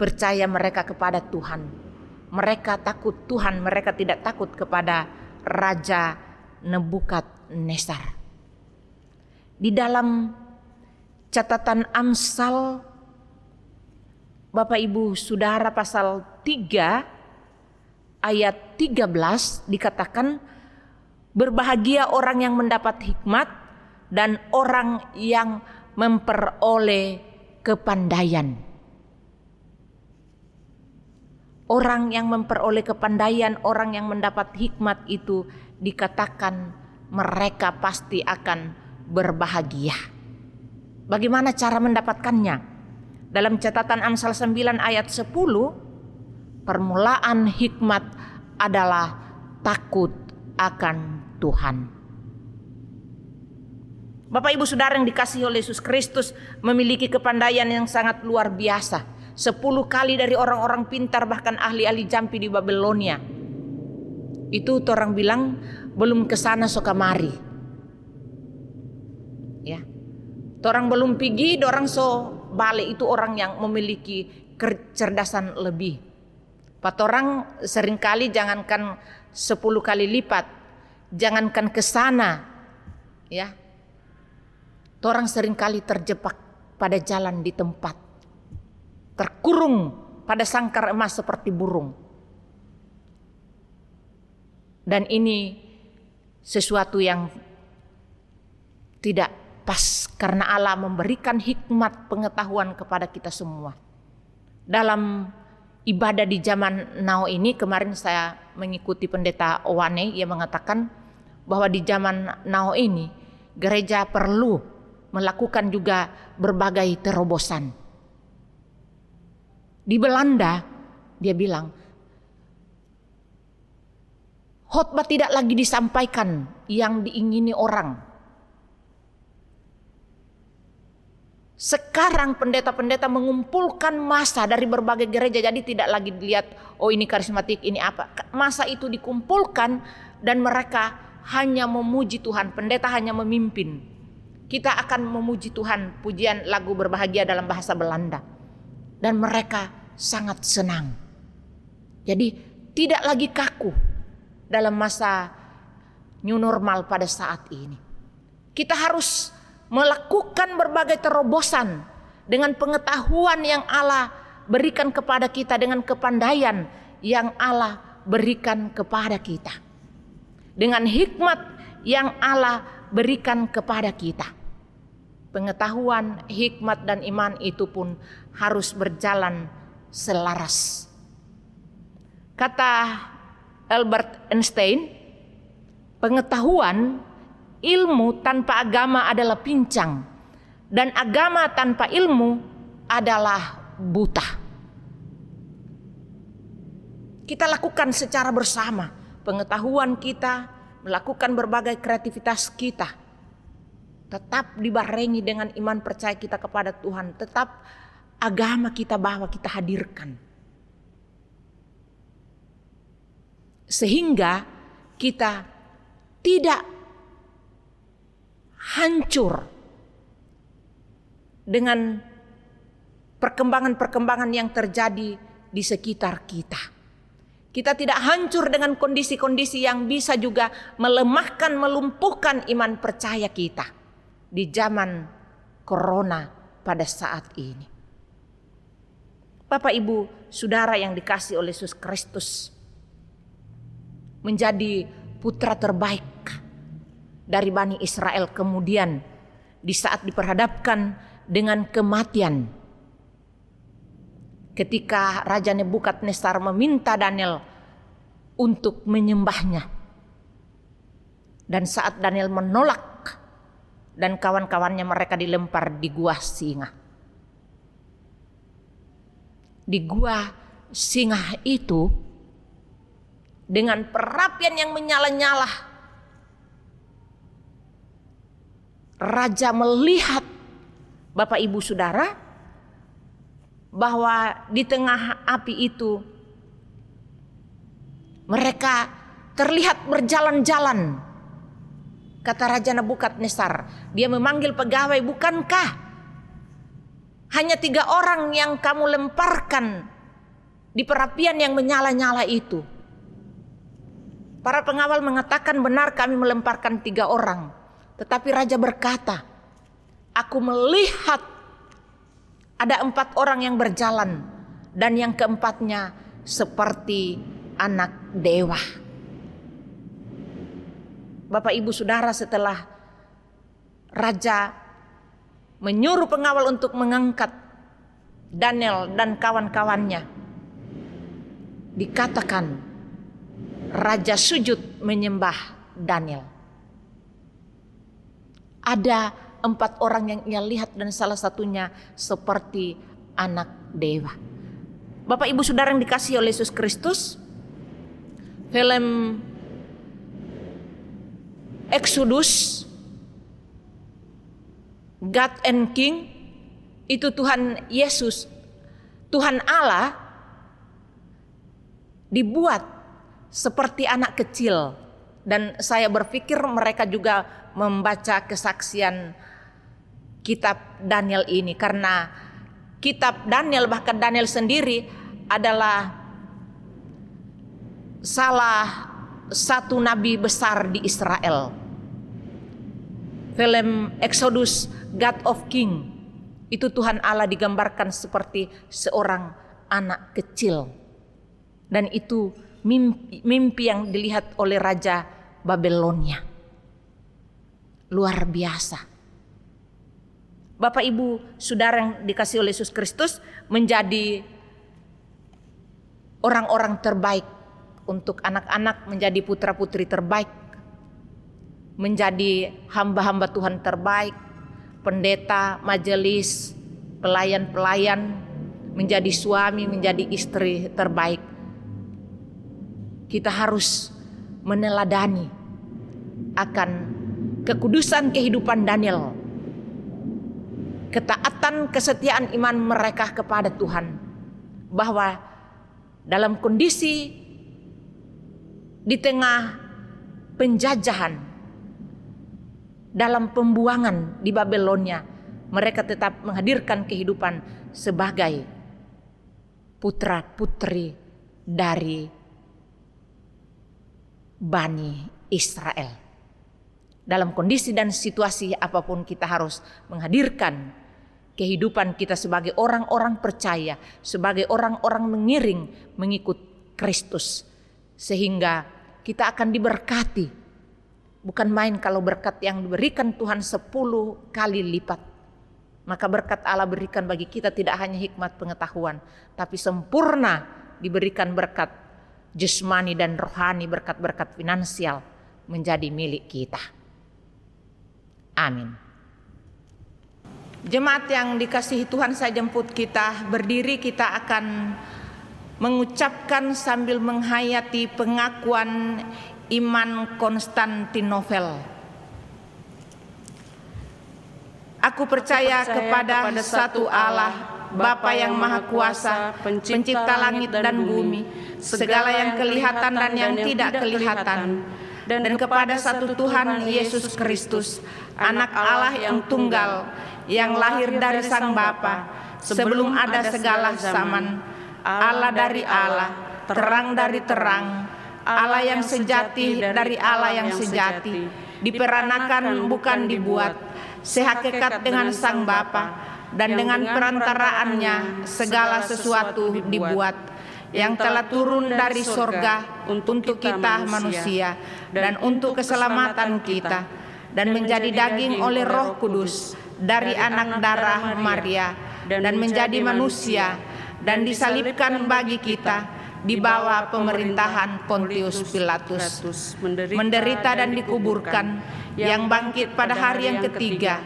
Speaker 2: percaya mereka kepada Tuhan. Mereka takut Tuhan, mereka tidak takut kepada Raja Nebukadnezar. Di dalam catatan Amsal Bapak Ibu Saudara pasal 3 ayat 13 dikatakan, berbahagia orang yang mendapat hikmat dan orang yang memperoleh kepandaian. Orang yang memperoleh kepandaian, orang yang mendapat hikmat itu dikatakan mereka pasti akan berbahagia. Bagaimana cara mendapatkannya? Dalam catatan Amsal 9 ayat 10, permulaan hikmat adalah takut akan Tuhan. Bapak Ibu Saudara yang dikasihi oleh Yesus Kristus memiliki kepandaian yang sangat luar biasa. 10 kali dari orang-orang pintar, bahkan ahli-ahli jampi di Babelonia. Itu orang bilang belum kesana so kamari. Ya. Orang belum pergi, orang so balik. Itu orang yang memiliki kecerdasan lebih. Orang seringkali jangankan 10 kali lipat, jangankan kesana, ya. Orang seringkali terjebak pada jalan di tempat, terkurung pada sangkar emas seperti burung. Dan ini sesuatu yang tidak pas karena Allah memberikan hikmat pengetahuan kepada kita semua. Dalam ibadah di zaman now ini, kemarin saya mengikuti pendeta Owane, ia mengatakan bahwa di zaman now ini gereja perlu melakukan juga berbagai terobosan. Di Belanda dia bilang, khotbah tidak lagi disampaikan yang diingini orang. Sekarang pendeta-pendeta mengumpulkan massa dari berbagai gereja, jadi tidak lagi dilihat oh ini karismatik, ini apa. Massa itu dikumpulkan dan mereka hanya memuji Tuhan, pendeta hanya memimpin. Kita akan memuji Tuhan, pujian lagu berbahagia dalam bahasa Belanda. Dan mereka sangat senang. Jadi tidak lagi kaku dalam masa new normal pada saat ini. Kita harus melakukan berbagai terobosan dengan pengetahuan yang Allah berikan kepada kita, dengan kepandaian yang Allah berikan kepada kita, dengan hikmat yang Allah berikan kepada kita. Pengetahuan, hikmat dan iman itu pun harus berjalan selaras. Kata Albert Einstein, pengetahuan, ilmu tanpa agama adalah pincang, dan agama tanpa ilmu adalah buta. Kita lakukan secara bersama pengetahuan kita, melakukan berbagai kreativitas kita. tetap dibarengi dengan iman percaya kita kepada Tuhan, tetap agama kita bahwa kita hadirkan. Sehingga kita tidak hancur dengan perkembangan-perkembangan yang terjadi di sekitar kita. Kita tidak hancur dengan kondisi-kondisi yang bisa juga melemahkan, melumpuhkan iman percaya kita di zaman corona pada saat ini. Bapak, Ibu, Saudara yang dikasihi oleh Yesus Kristus, menjadi putra terbaik dari Bani Israel, kemudian di saat diperhadapkan dengan kematian, ketika Raja Nebukadnezar meminta Daniel untuk menyembahnya, dan saat Daniel menolak dan kawan-kawannya, mereka dilempar di gua singa. Di gua singa itu dengan perapian yang menyala-nyala, Raja melihat, Bapak Ibu Saudara, bahwa di tengah api itu mereka terlihat berjalan-jalan. Kata Raja Nebukadnezar, dia memanggil pegawai, bukankah hanya 3 orang yang kamu lemparkan di perapian yang menyala-nyala itu? Para pengawal mengatakan, benar, kami melemparkan 3 orang. Tetapi Raja berkata, aku melihat ada 4 orang yang berjalan, dan yang keempatnya seperti anak dewa. Bapak Ibu Saudara, setelah Raja menyuruh pengawal untuk mengangkat Daniel dan kawan-kawannya, dikatakan Raja sujud menyembah Daniel. Ada 4 orang yang ia lihat, dan salah satunya seperti anak dewa. Bapak Ibu Saudara yang dikasihi oleh Yesus Kristus, film Exodus, God and King, itu Tuhan Yesus, Tuhan Allah dibuat seperti anak kecil. Dan saya berpikir mereka juga membaca kesaksian kitab Daniel ini, karena kitab Daniel, bahkan Daniel sendiri adalah salah satu nabi besar di Israel. Film Exodus, God of King, itu Tuhan Allah digambarkan seperti seorang anak kecil. Dan itu mimpi yang dilihat oleh Raja Babelonia. Luar biasa. Bapak Ibu Saudara yang dikasihi oleh Yesus Kristus, menjadi orang-orang terbaik untuk anak-anak, menjadi putra-putri terbaik, menjadi hamba-hamba Tuhan terbaik, pendeta, majelis, pelayan-pelayan, menjadi suami, menjadi istri terbaik. Kita harus meneladani akan kekudusan kehidupan Daniel, ketaatan, kesetiaan iman mereka kepada Tuhan, bahwa dalam kondisi di tengah penjajahan, dalam pembuangan di Babelonia, mereka tetap menghadirkan kehidupan sebagai putra-putri dari Bani Israel. Dalam kondisi dan situasi apapun, kita harus menghadirkan kehidupan kita sebagai orang-orang percaya, sebagai orang-orang mengiring mengikut Kristus, sehingga kita akan diberkati. Bukan main kalau berkat yang diberikan Tuhan 10 kali lipat. Maka berkat Allah berikan bagi kita tidak hanya hikmat pengetahuan, tapi sempurna diberikan berkat jasmani dan rohani, berkat-berkat finansial menjadi milik kita. Amin. Jemaat yang dikasihi Tuhan, saya jemput kita berdiri, kita akan mengucapkan sambil menghayati pengakuan iman Konstantinopel. Aku percaya kepada satu Allah, Bapa yang Maha Kuasa, pencipta langit dan bumi, segala yang kelihatan dan yang tidak kelihatan, dan kepada satu Tuhan Yesus Kristus, Anak Allah yang tunggal, yang lahir dari Sang Bapa, sebelum ada segala zaman, Allah dari Allah, terang dari terang, Allah yang sejati dari Allah yang sejati, diperanakan bukan dibuat, sehakikat dengan Sang Bapa, dan dengan perantaraannya segala sesuatu dibuat, yang telah turun dari sorga untuk kita manusia dan untuk keselamatan kita, dan menjadi daging oleh Roh Kudus dari anak darah Maria, dan menjadi manusia, dan disalibkan bagi kita di bawah pemerintahan Pontius Pilatus, menderita dan dikuburkan, yang bangkit pada hari yang ketiga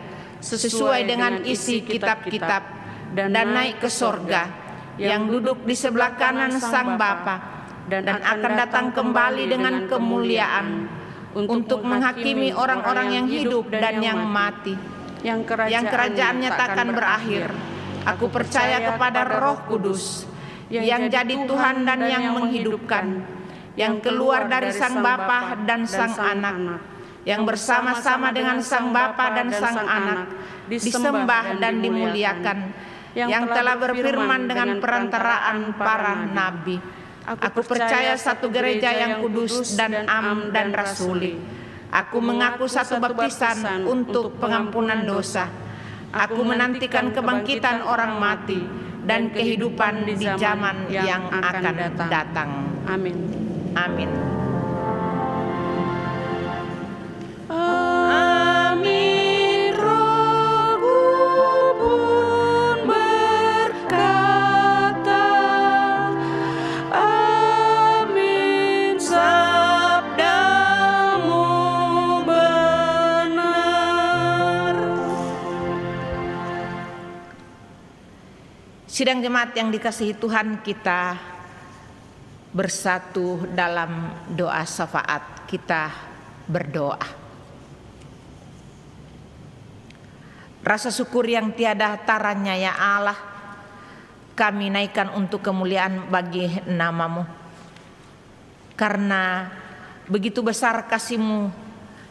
Speaker 2: sesuai dengan isi kitab-kitab, dan naik ke sorga, yang duduk di sebelah kanan Sang Bapa, dan akan datang kembali dengan kemuliaan untuk menghakimi orang-orang yang hidup dan yang mati, yang kerajaannya takkan berakhir. Aku percaya kepada Roh Kudus, yang jadi Tuhan dan yang menghidupkan, yang keluar dari Sang Bapa dan Sang Anak, yang bersama-sama dengan Sang Bapa dan Sang Anak, disembah dan dimuliakan, yang telah berfirman dengan perantaraan para nabi. Aku percaya satu gereja yang kudus dan am dan rasuli. Aku mengaku satu baptisan untuk pengampunan dosa. Aku menantikan kebangkitan orang mati dan kehidupan di zaman yang akan datang.
Speaker 1: Amin.
Speaker 2: Amin.
Speaker 1: Amin. Rohku pun berkata, amin, sabdamu benar.
Speaker 2: Sidang jemaat yang dikasihi Tuhan, kita bersatu dalam doa syafaat. Kita berdoa. Rasa syukur yang tiada taranya ya Allah, kami naikkan untuk kemuliaan bagi nama-Mu. Karena begitu besar kasih-Mu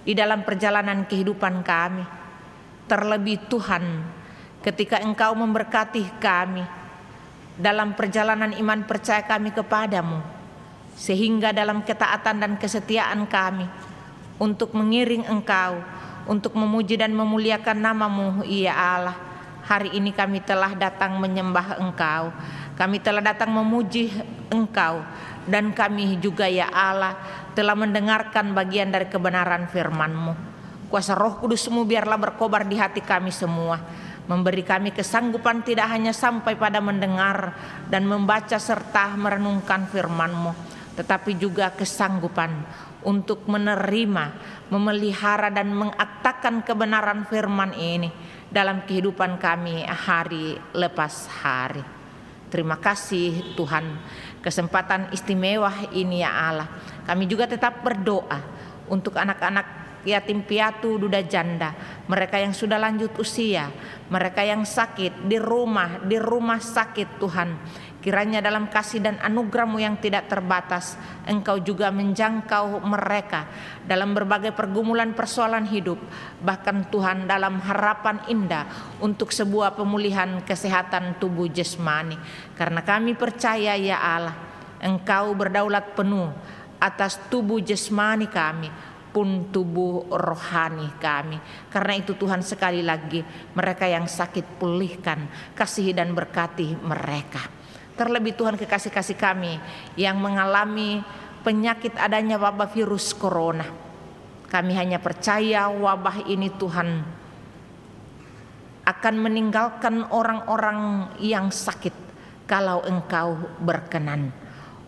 Speaker 2: di dalam perjalanan kehidupan kami. Terlebih Tuhan, ketika Engkau memberkati kami dalam perjalanan iman percaya kami kepadamu, sehingga dalam ketaatan dan kesetiaan kami untuk mengiring Engkau, untuk memuji dan memuliakan nama-Mu ya Allah, hari ini kami telah datang menyembah Engkau, kami telah datang memuji Engkau, dan kami juga ya Allah telah mendengarkan bagian dari kebenaran firman-Mu. Kuasa Roh Kudus-Mu biarlah berkobar di hati kami semua, memberi kami kesanggupan tidak hanya sampai pada mendengar dan membaca serta merenungkan firman-Mu, tetapi juga kesanggupan untuk menerima, memelihara dan mengaktakan kebenaran firman ini dalam kehidupan kami hari lepas hari. Terima kasih Tuhan, kesempatan istimewa ini ya Allah. Kami juga tetap berdoa untuk anak-anak yatim piatu, duda janda, mereka yang sudah lanjut usia, mereka yang sakit di rumah sakit Tuhan. Kiranya dalam kasih dan anugerah-Mu yang tidak terbatas, Engkau juga menjangkau mereka dalam berbagai pergumulan persoalan hidup, bahkan Tuhan dalam harapan indah untuk sebuah pemulihan kesehatan tubuh jasmani. Karena kami percaya ya Allah, Engkau berdaulat penuh atas tubuh jasmani kami pun tubuh rohani kami. Karena itu Tuhan, sekali lagi mereka yang sakit pulihkan, kasihi dan berkati mereka. Terlebih Tuhan, kekasih-kasih kami yang mengalami penyakit adanya wabah virus corona. Kami hanya percaya wabah ini Tuhan akan meninggalkan orang-orang yang sakit kalau Engkau berkenan.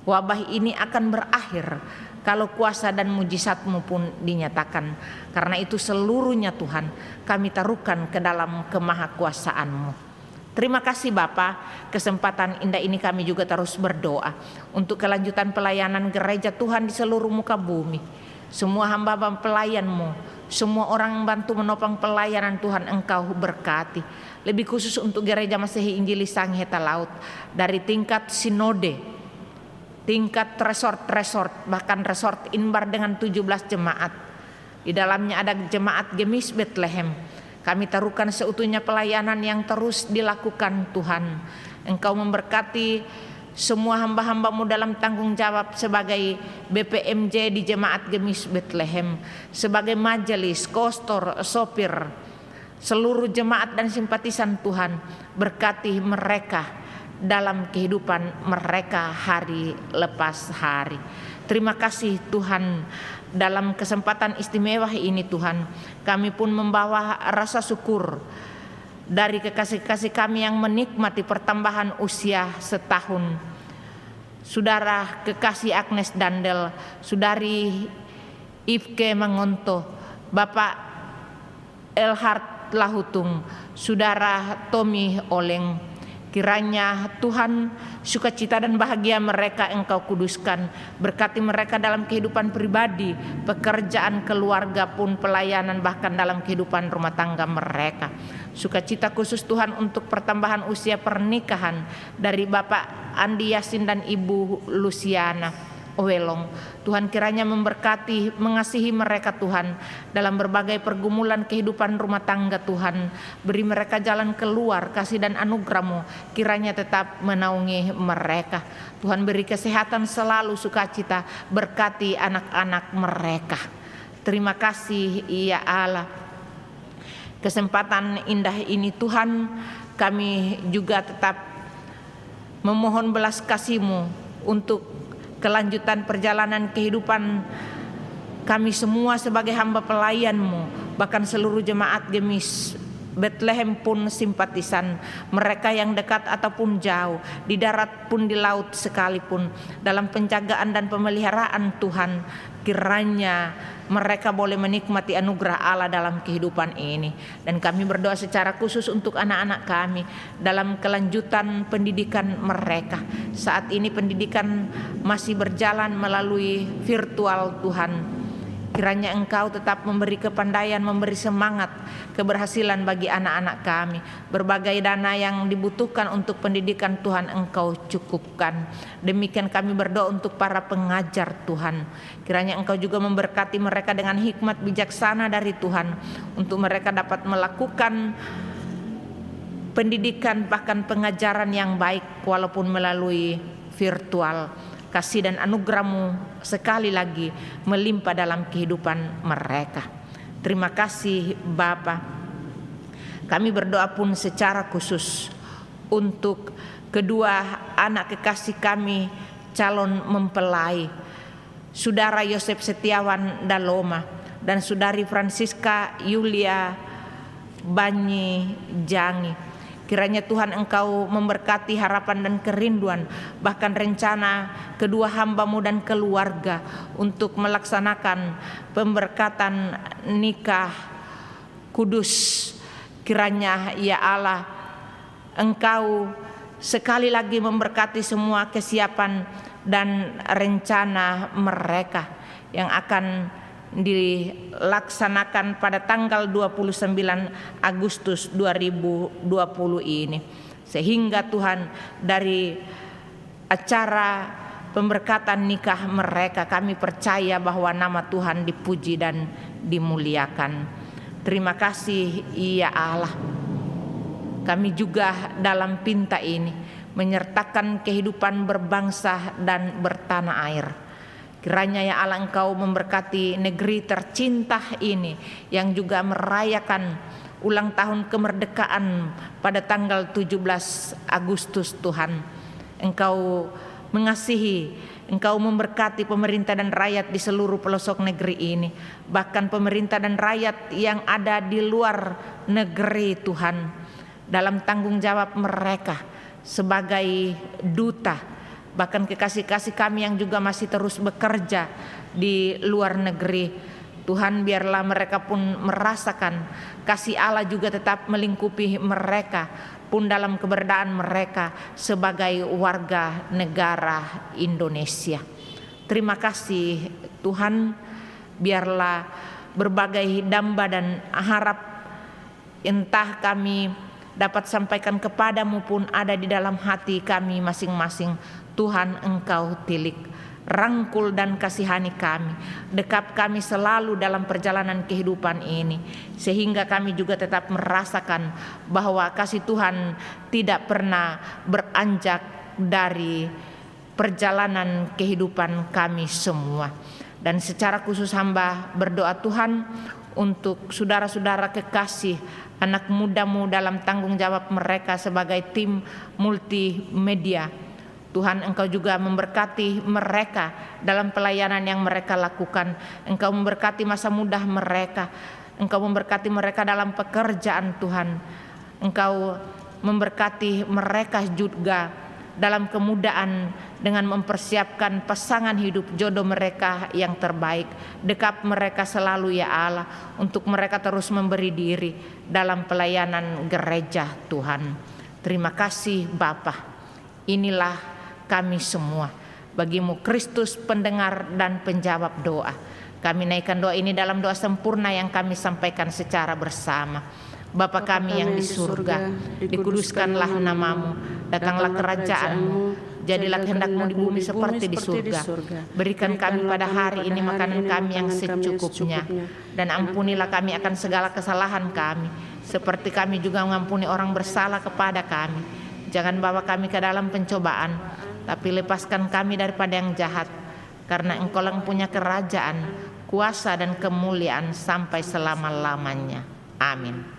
Speaker 2: Wabah ini akan berakhir kalau kuasa dan mujizat-Mu pun dinyatakan. Karena itu seluruhnya Tuhan kami taruhkan ke dalam kemahakuasaan-Mu. Terima kasih Bapa, kesempatan indah ini kami juga terus berdoa untuk kelanjutan pelayanan gereja Tuhan di seluruh muka bumi. Semua hamba-hamba pelayan-Mu semua orang yang bantu menopang pelayanan Tuhan Engkau berkati. Lebih khusus untuk Gereja Masehi Injili Sangihe Talaut, dari tingkat sinode, tingkat resort, bahkan resort Inbar dengan 17 jemaat. Di dalamnya ada jemaat Gemis Bethlehem. Kami taruhkan seutuhnya pelayanan yang terus dilakukan Tuhan. Engkau memberkati semua hamba-hambamu dalam tanggung jawab sebagai BPMJ di Jemaat Gemis Bethlehem, sebagai majelis, kostor, sopir, seluruh jemaat dan simpatisan Tuhan. Berkati mereka dalam kehidupan mereka hari lepas hari. Terima kasih Tuhan. Dalam kesempatan istimewa ini Tuhan, kami pun membawa rasa syukur dari kekasih-kasih kami yang menikmati pertambahan usia setahun. Saudara kekasih Agnes Dandel, Saudari Ifke Mangonto, Bapak Elhard Lahutung, Saudara Tommy Oleng. Kiranya Tuhan sukacita dan bahagia mereka Engkau kuduskan. Berkati mereka dalam kehidupan pribadi, pekerjaan, keluarga pun pelayanan, bahkan dalam kehidupan rumah tangga mereka. Sukacita khusus Tuhan untuk pertambahan usia pernikahan dari Bapak Andi Yasin dan Ibu Luciana Owelong. Tuhan kiranya memberkati, mengasihi mereka Tuhan dalam berbagai pergumulan kehidupan rumah tangga Tuhan. Beri mereka jalan keluar, kasih dan anugerah-Mu kiranya tetap menaungi mereka. Tuhan beri kesehatan selalu, sukacita, berkati anak-anak mereka. Terima kasih ya Allah. Kesempatan indah ini Tuhan, kami juga tetap memohon belas kasih-Mu untuk kelanjutan perjalanan kehidupan kami semua sebagai hamba pelayan-Mu, bahkan seluruh jemaat Gemis Bethlehem pun simpatisan, mereka yang dekat ataupun jauh, di darat pun di laut sekalipun, dalam penjagaan dan pemeliharaan Tuhan. Kiranya mereka boleh menikmati anugerah Allah dalam kehidupan ini. Dan kami berdoa secara khusus untuk anak-anak kami dalam kelanjutan pendidikan mereka. Saat ini pendidikan masih berjalan melalui virtual Tuhan. Kiranya Engkau tetap memberi kepandaian, memberi semangat, keberhasilan bagi anak-anak kami. Berbagai dana yang dibutuhkan untuk pendidikan Tuhan Engkau cukupkan. Demikian kami berdoa untuk para pengajar Tuhan. Kiranya Engkau juga memberkati mereka dengan hikmat bijaksana dari Tuhan, untuk mereka dapat melakukan pendidikan bahkan pengajaran yang baik walaupun melalui virtual. Kasih dan anugerah-Mu sekali lagi melimpah dalam kehidupan mereka. Terima kasih Bapa. Kami berdoa pun secara khusus untuk kedua anak kekasih kami calon mempelai, Saudara Yosef Setiawan Daloma dan Saudari Francisca Yulia Banyi Jangi. Kiranya Tuhan Engkau memberkati harapan dan kerinduan, bahkan rencana kedua hamba-Mu dan keluarga untuk melaksanakan pemberkatan nikah kudus. Kiranya ya Allah, Engkau sekali lagi memberkati semua kesiapan dan rencana mereka yang akan dilaksanakan pada tanggal 29 Agustus 2020 ini. Sehingga Tuhan, dari acara pemberkatan nikah mereka, kami percaya bahwa nama Tuhan dipuji dan dimuliakan. Terima kasih ya Allah. Kami juga dalam pinta ini menyertakan kehidupan berbangsa dan bertanah air. Kiranya ya Allah Engkau memberkati negeri tercinta ini yang juga merayakan ulang tahun kemerdekaan pada tanggal 17 Agustus Tuhan. Engkau mengasihi, Engkau memberkati pemerintah dan rakyat di seluruh pelosok negeri ini. Bahkan pemerintah dan rakyat yang ada di luar negeri Tuhan, dalam tanggung jawab mereka sebagai duta. Bahkan kekasih-kasih kami yang juga masih terus bekerja di luar negeri. Tuhan, biarlah mereka pun merasakan kasih Allah juga tetap melingkupi mereka pun dalam keberadaan mereka sebagai warga negara Indonesia. Terima kasih Tuhan, biarlah berbagai damba dan harap entah kami dapat sampaikan kepadamu pun ada di dalam hati kami masing-masing. Tuhan, Engkau tilik, rangkul dan kasihani kami, dekap kami selalu dalam perjalanan kehidupan ini, sehingga kami juga tetap merasakan bahwa kasih Tuhan tidak pernah beranjak dari perjalanan kehidupan kami semua. Dan secara khusus hamba berdoa Tuhan untuk saudara-saudara kekasih, anak mudamu dalam tanggung jawab mereka sebagai tim multimedia. Tuhan, Engkau juga memberkati mereka dalam pelayanan yang mereka lakukan. Engkau memberkati masa muda mereka. Engkau memberkati mereka dalam pekerjaan Tuhan. Engkau memberkati mereka juga dalam kemudaan dengan mempersiapkan pasangan hidup jodoh mereka yang terbaik. Dekap mereka selalu ya Allah, untuk mereka terus memberi diri dalam pelayanan gereja Tuhan. Terima kasih Bapa. Inilah kami semua. Bagimu Kristus pendengar dan penjawab doa. Kami naikkan doa ini dalam doa sempurna yang kami sampaikan secara bersama. Bapa kami yang di surga, dikuduskanlah namamu, datanglah kerajaanmu, jadilah kehendakmu di bumi seperti di surga. Berikan kami pada hari ini makanan kami yang secukupnya, dan ampunilah kami akan segala kesalahan kami, seperti kami juga mengampuni orang bersalah kepada kami. Jangan bawa kami ke dalam pencobaan, tapi lepaskan kami daripada yang jahat, karena Engkau yang punya kerajaan, kuasa dan kemuliaan sampai selama-lamanya. Amin.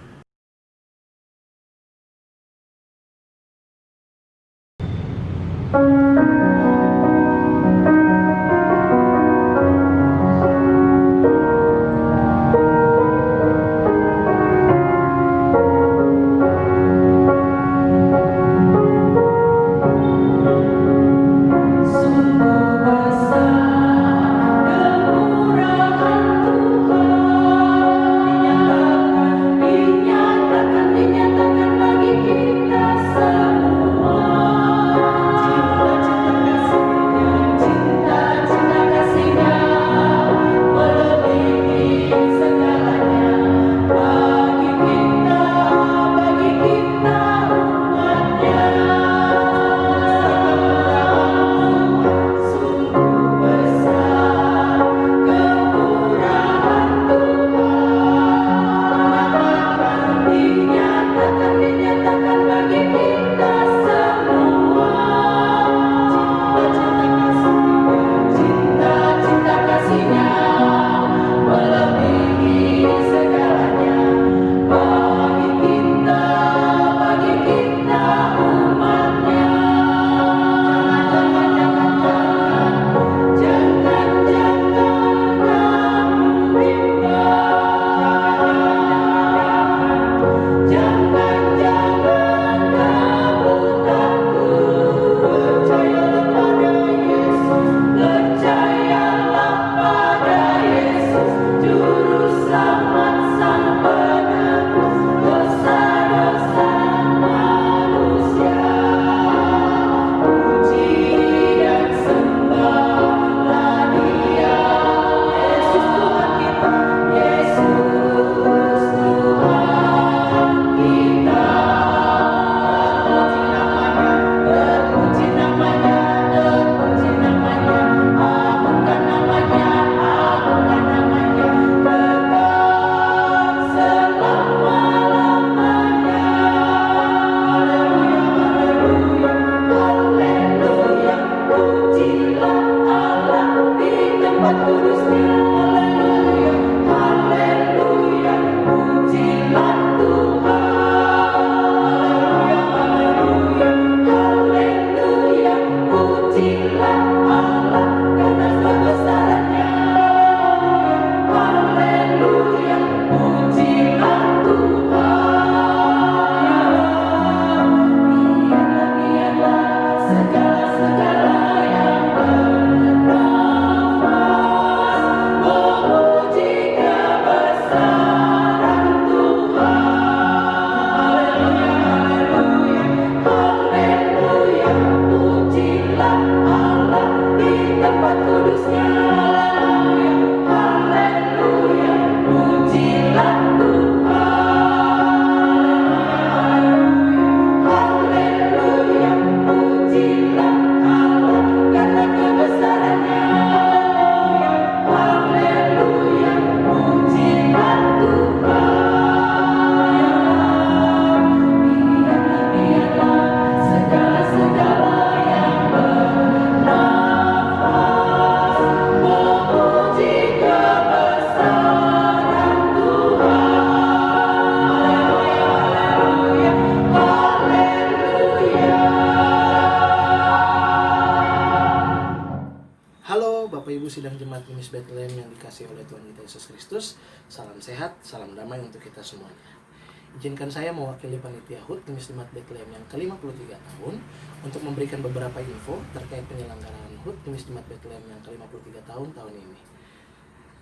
Speaker 2: Allah
Speaker 3: Bapak Ibu sidang jemaat Gemis Bethlehem yang dikasihi oleh Tuhan kita Yesus Kristus, salam sehat, salam damai untuk kita semuanya. Izinkan saya mewakili Panitia HUT Gemis Jemaat Bethlehem yang ke-53 tahun untuk memberikan beberapa info terkait penyelenggaraan HUT Gemis Jemaat Bethlehem yang ke-53 tahun ini.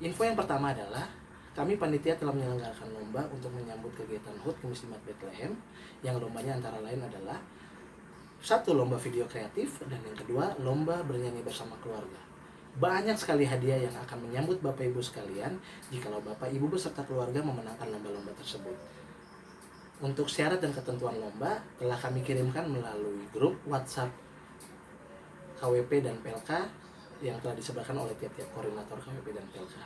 Speaker 3: Info yang pertama adalah kami panitia telah menyelenggarakan lomba untuk menyambut kegiatan HUT Gemis Jemaat Bethlehem, yang lombanya antara lain adalah 1. Lomba video kreatif, dan yang kedua lomba bernyanyi bersama keluarga. Banyak sekali hadiah yang akan menyambut Bapak Ibu sekalian jikalau Bapak Ibu beserta keluarga memenangkan lomba-lomba tersebut. Untuk syarat dan ketentuan lomba telah kami kirimkan melalui grup WhatsApp KWP dan PLK yang telah disebarkan oleh tiap-tiap koordinator KWP dan PLK.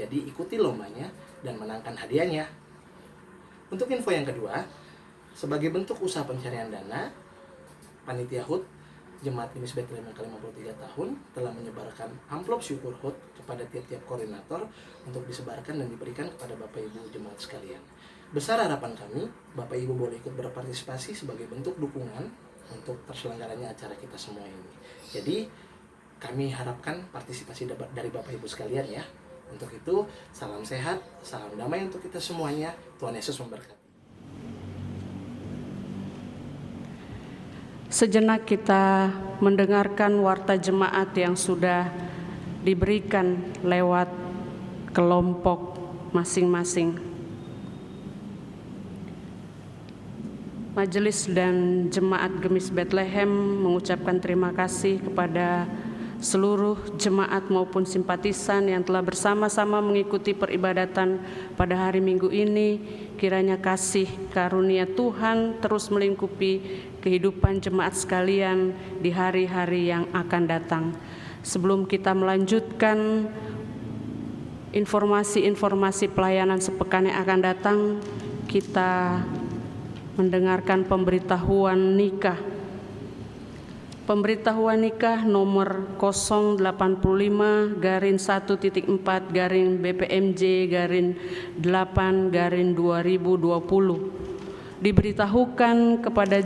Speaker 3: Jadi ikuti lombanya dan menangkan hadiahnya. Untuk info yang kedua, sebagai bentuk usaha pencarian dana, Panitia HUT Jemaat Gemis Bethlehem yang ke-53 tahun telah menyebarkan amplop syukur HUT kepada tiap-tiap koordinator untuk disebarkan dan diberikan kepada Bapak Ibu jemaat sekalian. Besar harapan kami, Bapak Ibu boleh ikut berpartisipasi sebagai bentuk dukungan untuk terselenggaranya acara kita semua ini. Jadi, kami harapkan partisipasi dari Bapak Ibu sekalian ya. Untuk itu, salam sehat, salam damai untuk kita semuanya. Tuhan Yesus memberkati.
Speaker 1: Sejenak kita mendengarkan warta jemaat yang sudah diberikan lewat kelompok masing-masing. Majelis dan Jemaat Gemis Bethlehem mengucapkan terima kasih kepada seluruh jemaat maupun simpatisan yang telah bersama-sama mengikuti peribadatan pada hari Minggu ini. Kiranya kasih karunia Tuhan terus melingkupi kehidupan jemaat sekalian di hari-hari yang akan datang. Sebelum kita melanjutkan informasi-informasi pelayanan sepekan yang akan datang, kita mendengarkan pemberitahuan nikah. Pemberitahuan nikah nomor 080-1/BPMJ-8/2020 diberitahukan kepada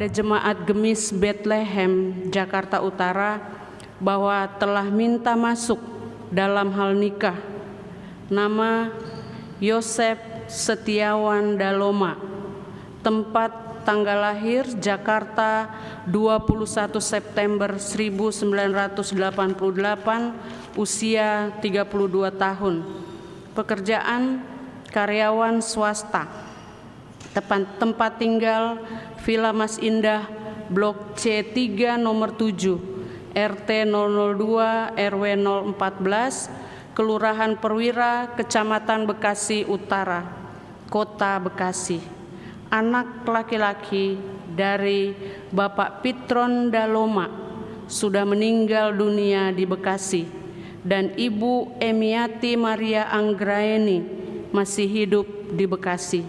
Speaker 1: jemaat Gemis Bethlehem Jakarta Utara bahwa telah minta masuk dalam hal nikah nama Yosef Setiawan Daloma, tempat tanggal lahir Jakarta 21 September 1988, usia 32 tahun. Pekerjaan karyawan swasta. Tempat tinggal Villa Mas Indah, Blok C3 nomor 7, RT 002 RW 014, Kelurahan Perwira, Kecamatan Bekasi Utara, Kota Bekasi. Anak laki-laki dari Bapak Pitron Daloma sudah meninggal dunia di Bekasi, dan Ibu Emiati Maria Anggraeni masih hidup di Bekasi.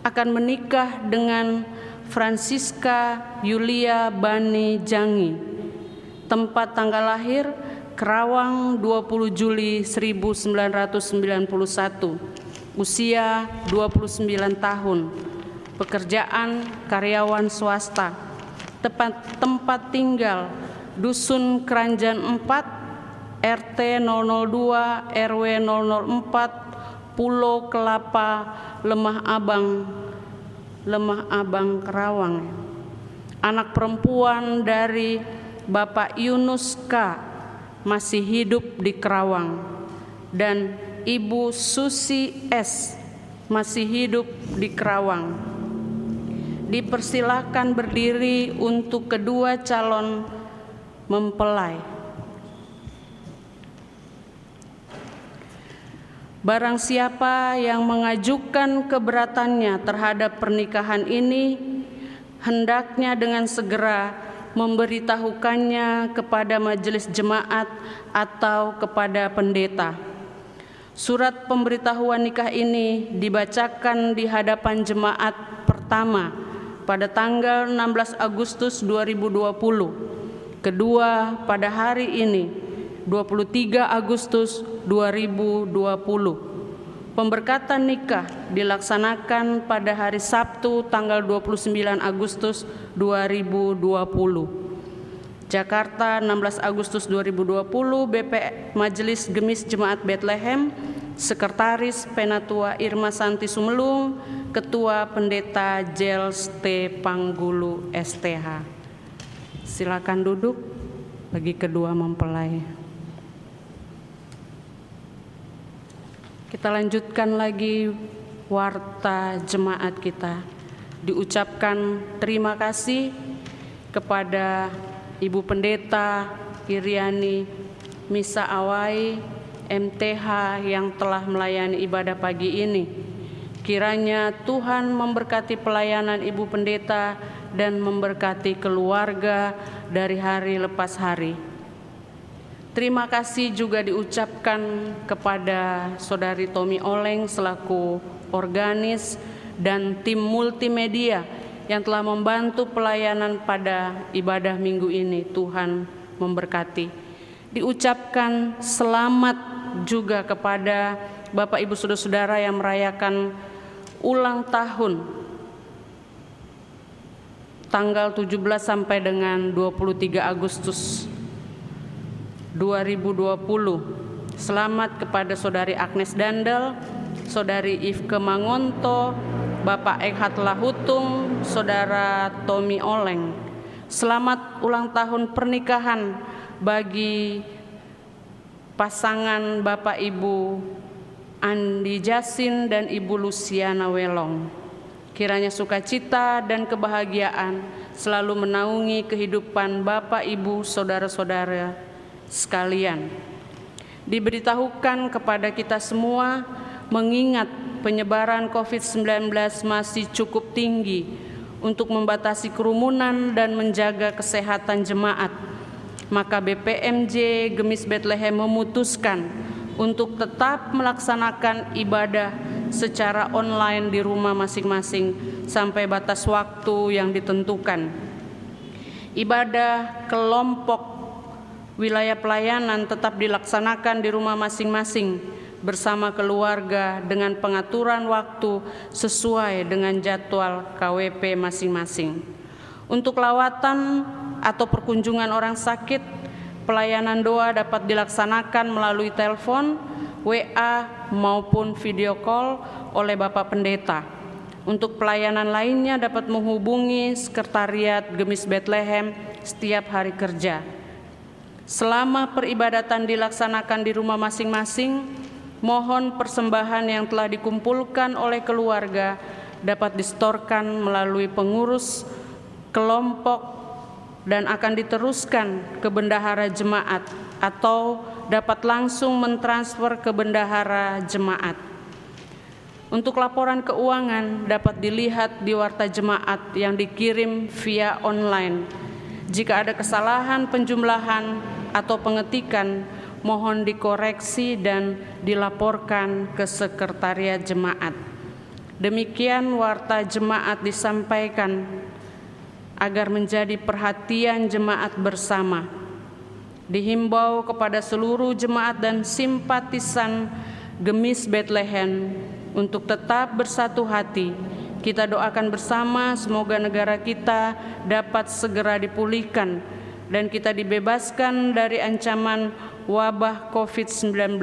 Speaker 1: Akan menikah dengan Francisca Yulia Bani Jangi. Tempat tanggal lahir Kerawang 20 Juli 1991, usia 29 tahun. Pekerjaan karyawan swasta. Tempat tinggal Dusun Keranjan 4, RT 002 RW 004, Pulau Kelapa, Lemah Abang, Kerawang. Anak perempuan dari Bapak Yunus K masih hidup di Kerawang, dan Ibu Susi S masih hidup di Kerawang. Dipersilakan berdiri untuk kedua calon mempelai. Barang siapa yang mengajukan keberatannya terhadap pernikahan ini, hendaknya dengan segera memberitahukannya kepada majelis jemaat atau kepada pendeta. Surat pemberitahuan nikah ini dibacakan di hadapan jemaat pertama pada tanggal 16 Agustus 2020, kedua pada hari ini 23 Agustus 2020. Pemberkatan nikah dilaksanakan pada hari Sabtu tanggal 29 Agustus 2020. Jakarta 16 Agustus 2020, BP Majelis Gemis Jemaat Bethlehem, Sekretaris Penatua Irma Santi Sumelung, Ketua Pendeta Jels T. Panggulu STH. Silakan duduk bagi kedua mempelai. Kita lanjutkan lagi warta jemaat kita. Diucapkan terima kasih kepada Ibu Pendeta Iriani Misa Awai MTH yang telah melayani ibadah pagi ini. Kiranya Tuhan memberkati pelayanan Ibu Pendeta dan memberkati keluarga dari hari lepas hari. Terima kasih juga diucapkan kepada Saudari Tommy Oleng selaku organis dan tim multimedia yang telah membantu pelayanan pada ibadah minggu ini. Tuhan memberkati. Diucapkan selamat juga kepada Bapak Ibu Saudara-saudara yang merayakan ulang tahun tanggal 17 sampai dengan 23 Agustus 2020. Selamat kepada Saudari Agnes Dandel, Saudari Ifke Mangonto, Bapak Ekhat Lahutung, Saudara Tommy Oleng. Selamat ulang tahun pernikahan bagi pasangan Bapak Ibu Andi Jasin dan Ibu Luciana Welong. Kiranya sukacita dan kebahagiaan selalu menaungi kehidupan Bapak Ibu saudara-saudara sekalian. Diberitahukan kepada kita semua mengingat penyebaran COVID-19 masih cukup tinggi untuk membatasi kerumunan dan menjaga kesehatan jemaat, maka BPMJ Gemis Bethlehem memutuskan untuk tetap melaksanakan ibadah secara online di rumah masing-masing sampai batas waktu yang ditentukan. Ibadah kelompok wilayah pelayanan tetap dilaksanakan di rumah masing-masing bersama keluarga dengan pengaturan waktu sesuai dengan jadwal KWP masing-masing. Untuk lawatan atau perkunjungan orang sakit, pelayanan doa dapat dilaksanakan melalui telepon, WA maupun video call oleh Bapak Pendeta. Untuk pelayanan lainnya dapat menghubungi Sekretariat Gemis Bethlehem setiap hari kerja. Selama peribadatan dilaksanakan di rumah masing-masing, mohon persembahan yang telah dikumpulkan oleh keluarga dapat disetorkan melalui pengurus kelompok dan akan diteruskan ke bendahara jemaat atau dapat langsung mentransfer ke bendahara jemaat. Untuk laporan keuangan dapat dilihat di warta jemaat yang dikirim via online. Jika ada kesalahan penjumlahan atau pengetikan, mohon dikoreksi dan dilaporkan ke Sekretariat Jemaat. Demikian warta jemaat disampaikan agar menjadi perhatian jemaat bersama. Dihimbau kepada seluruh jemaat dan simpatisan Gemis Bethlehem untuk tetap bersatu hati. Kita doakan bersama semoga negara kita dapat segera dipulihkan dan kita dibebaskan dari ancaman wabah COVID-19,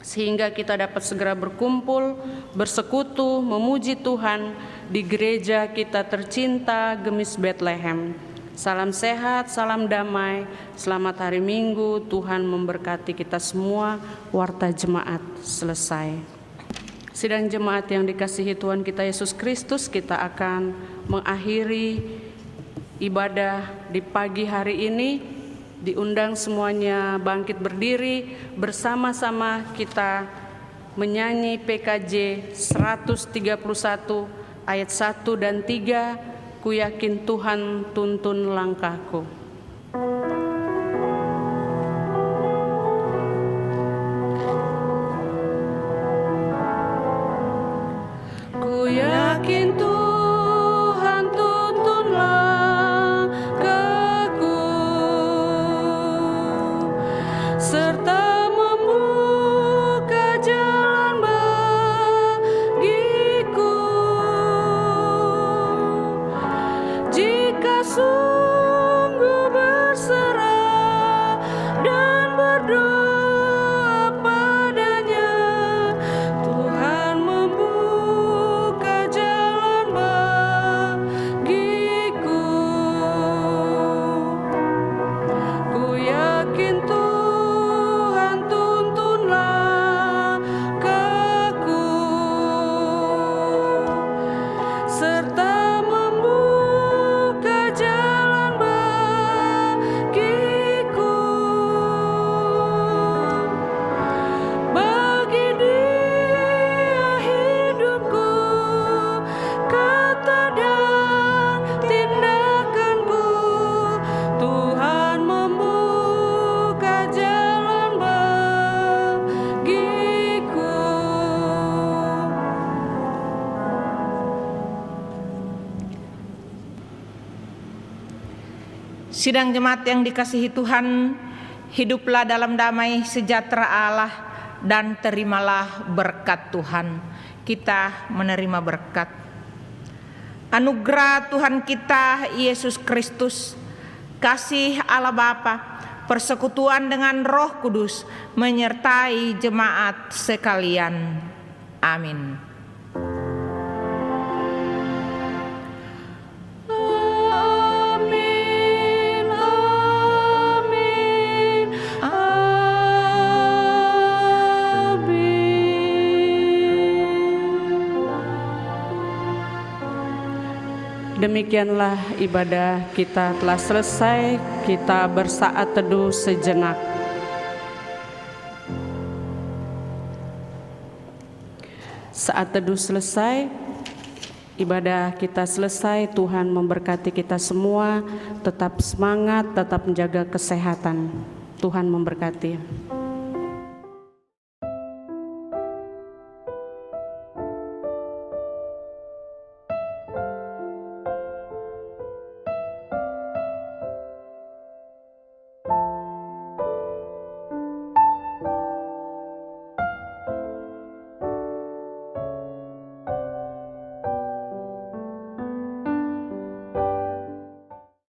Speaker 1: sehingga kita dapat segera berkumpul, bersekutu, memuji Tuhan di gereja kita tercinta Gemis Bethlehem. Salam sehat, salam damai, selamat hari Minggu, Tuhan memberkati kita semua. Warta jemaat selesai. Sidang jemaat yang dikasihi Tuhan kita Yesus Kristus, kita akan mengakhiri ibadah di pagi hari ini. Diundang semuanya bangkit berdiri, bersama-sama kita menyanyi PKJ 131 ayat 1 dan 3, ku yakin Tuhan tuntun langkahku. Ku yakin Tuhan tuntun langkahku, serta membuka jalan bagiku. Jika sungguh
Speaker 2: Sidang jemaat yang dikasihi Tuhan, hiduplah dalam damai sejahtera Allah dan terimalah berkat Tuhan. Kita menerima berkat. Anugerah Tuhan kita Yesus Kristus, kasih Allah Bapa, persekutuan dengan Roh Kudus menyertai jemaat sekalian. Amin.
Speaker 1: Demikianlah ibadah kita telah selesai. Kita bersaat teduh sejenak. Saat teduh selesai, ibadah kita selesai. Tuhan memberkati kita semua. Tetap semangat, tetap menjaga kesehatan. Tuhan memberkati.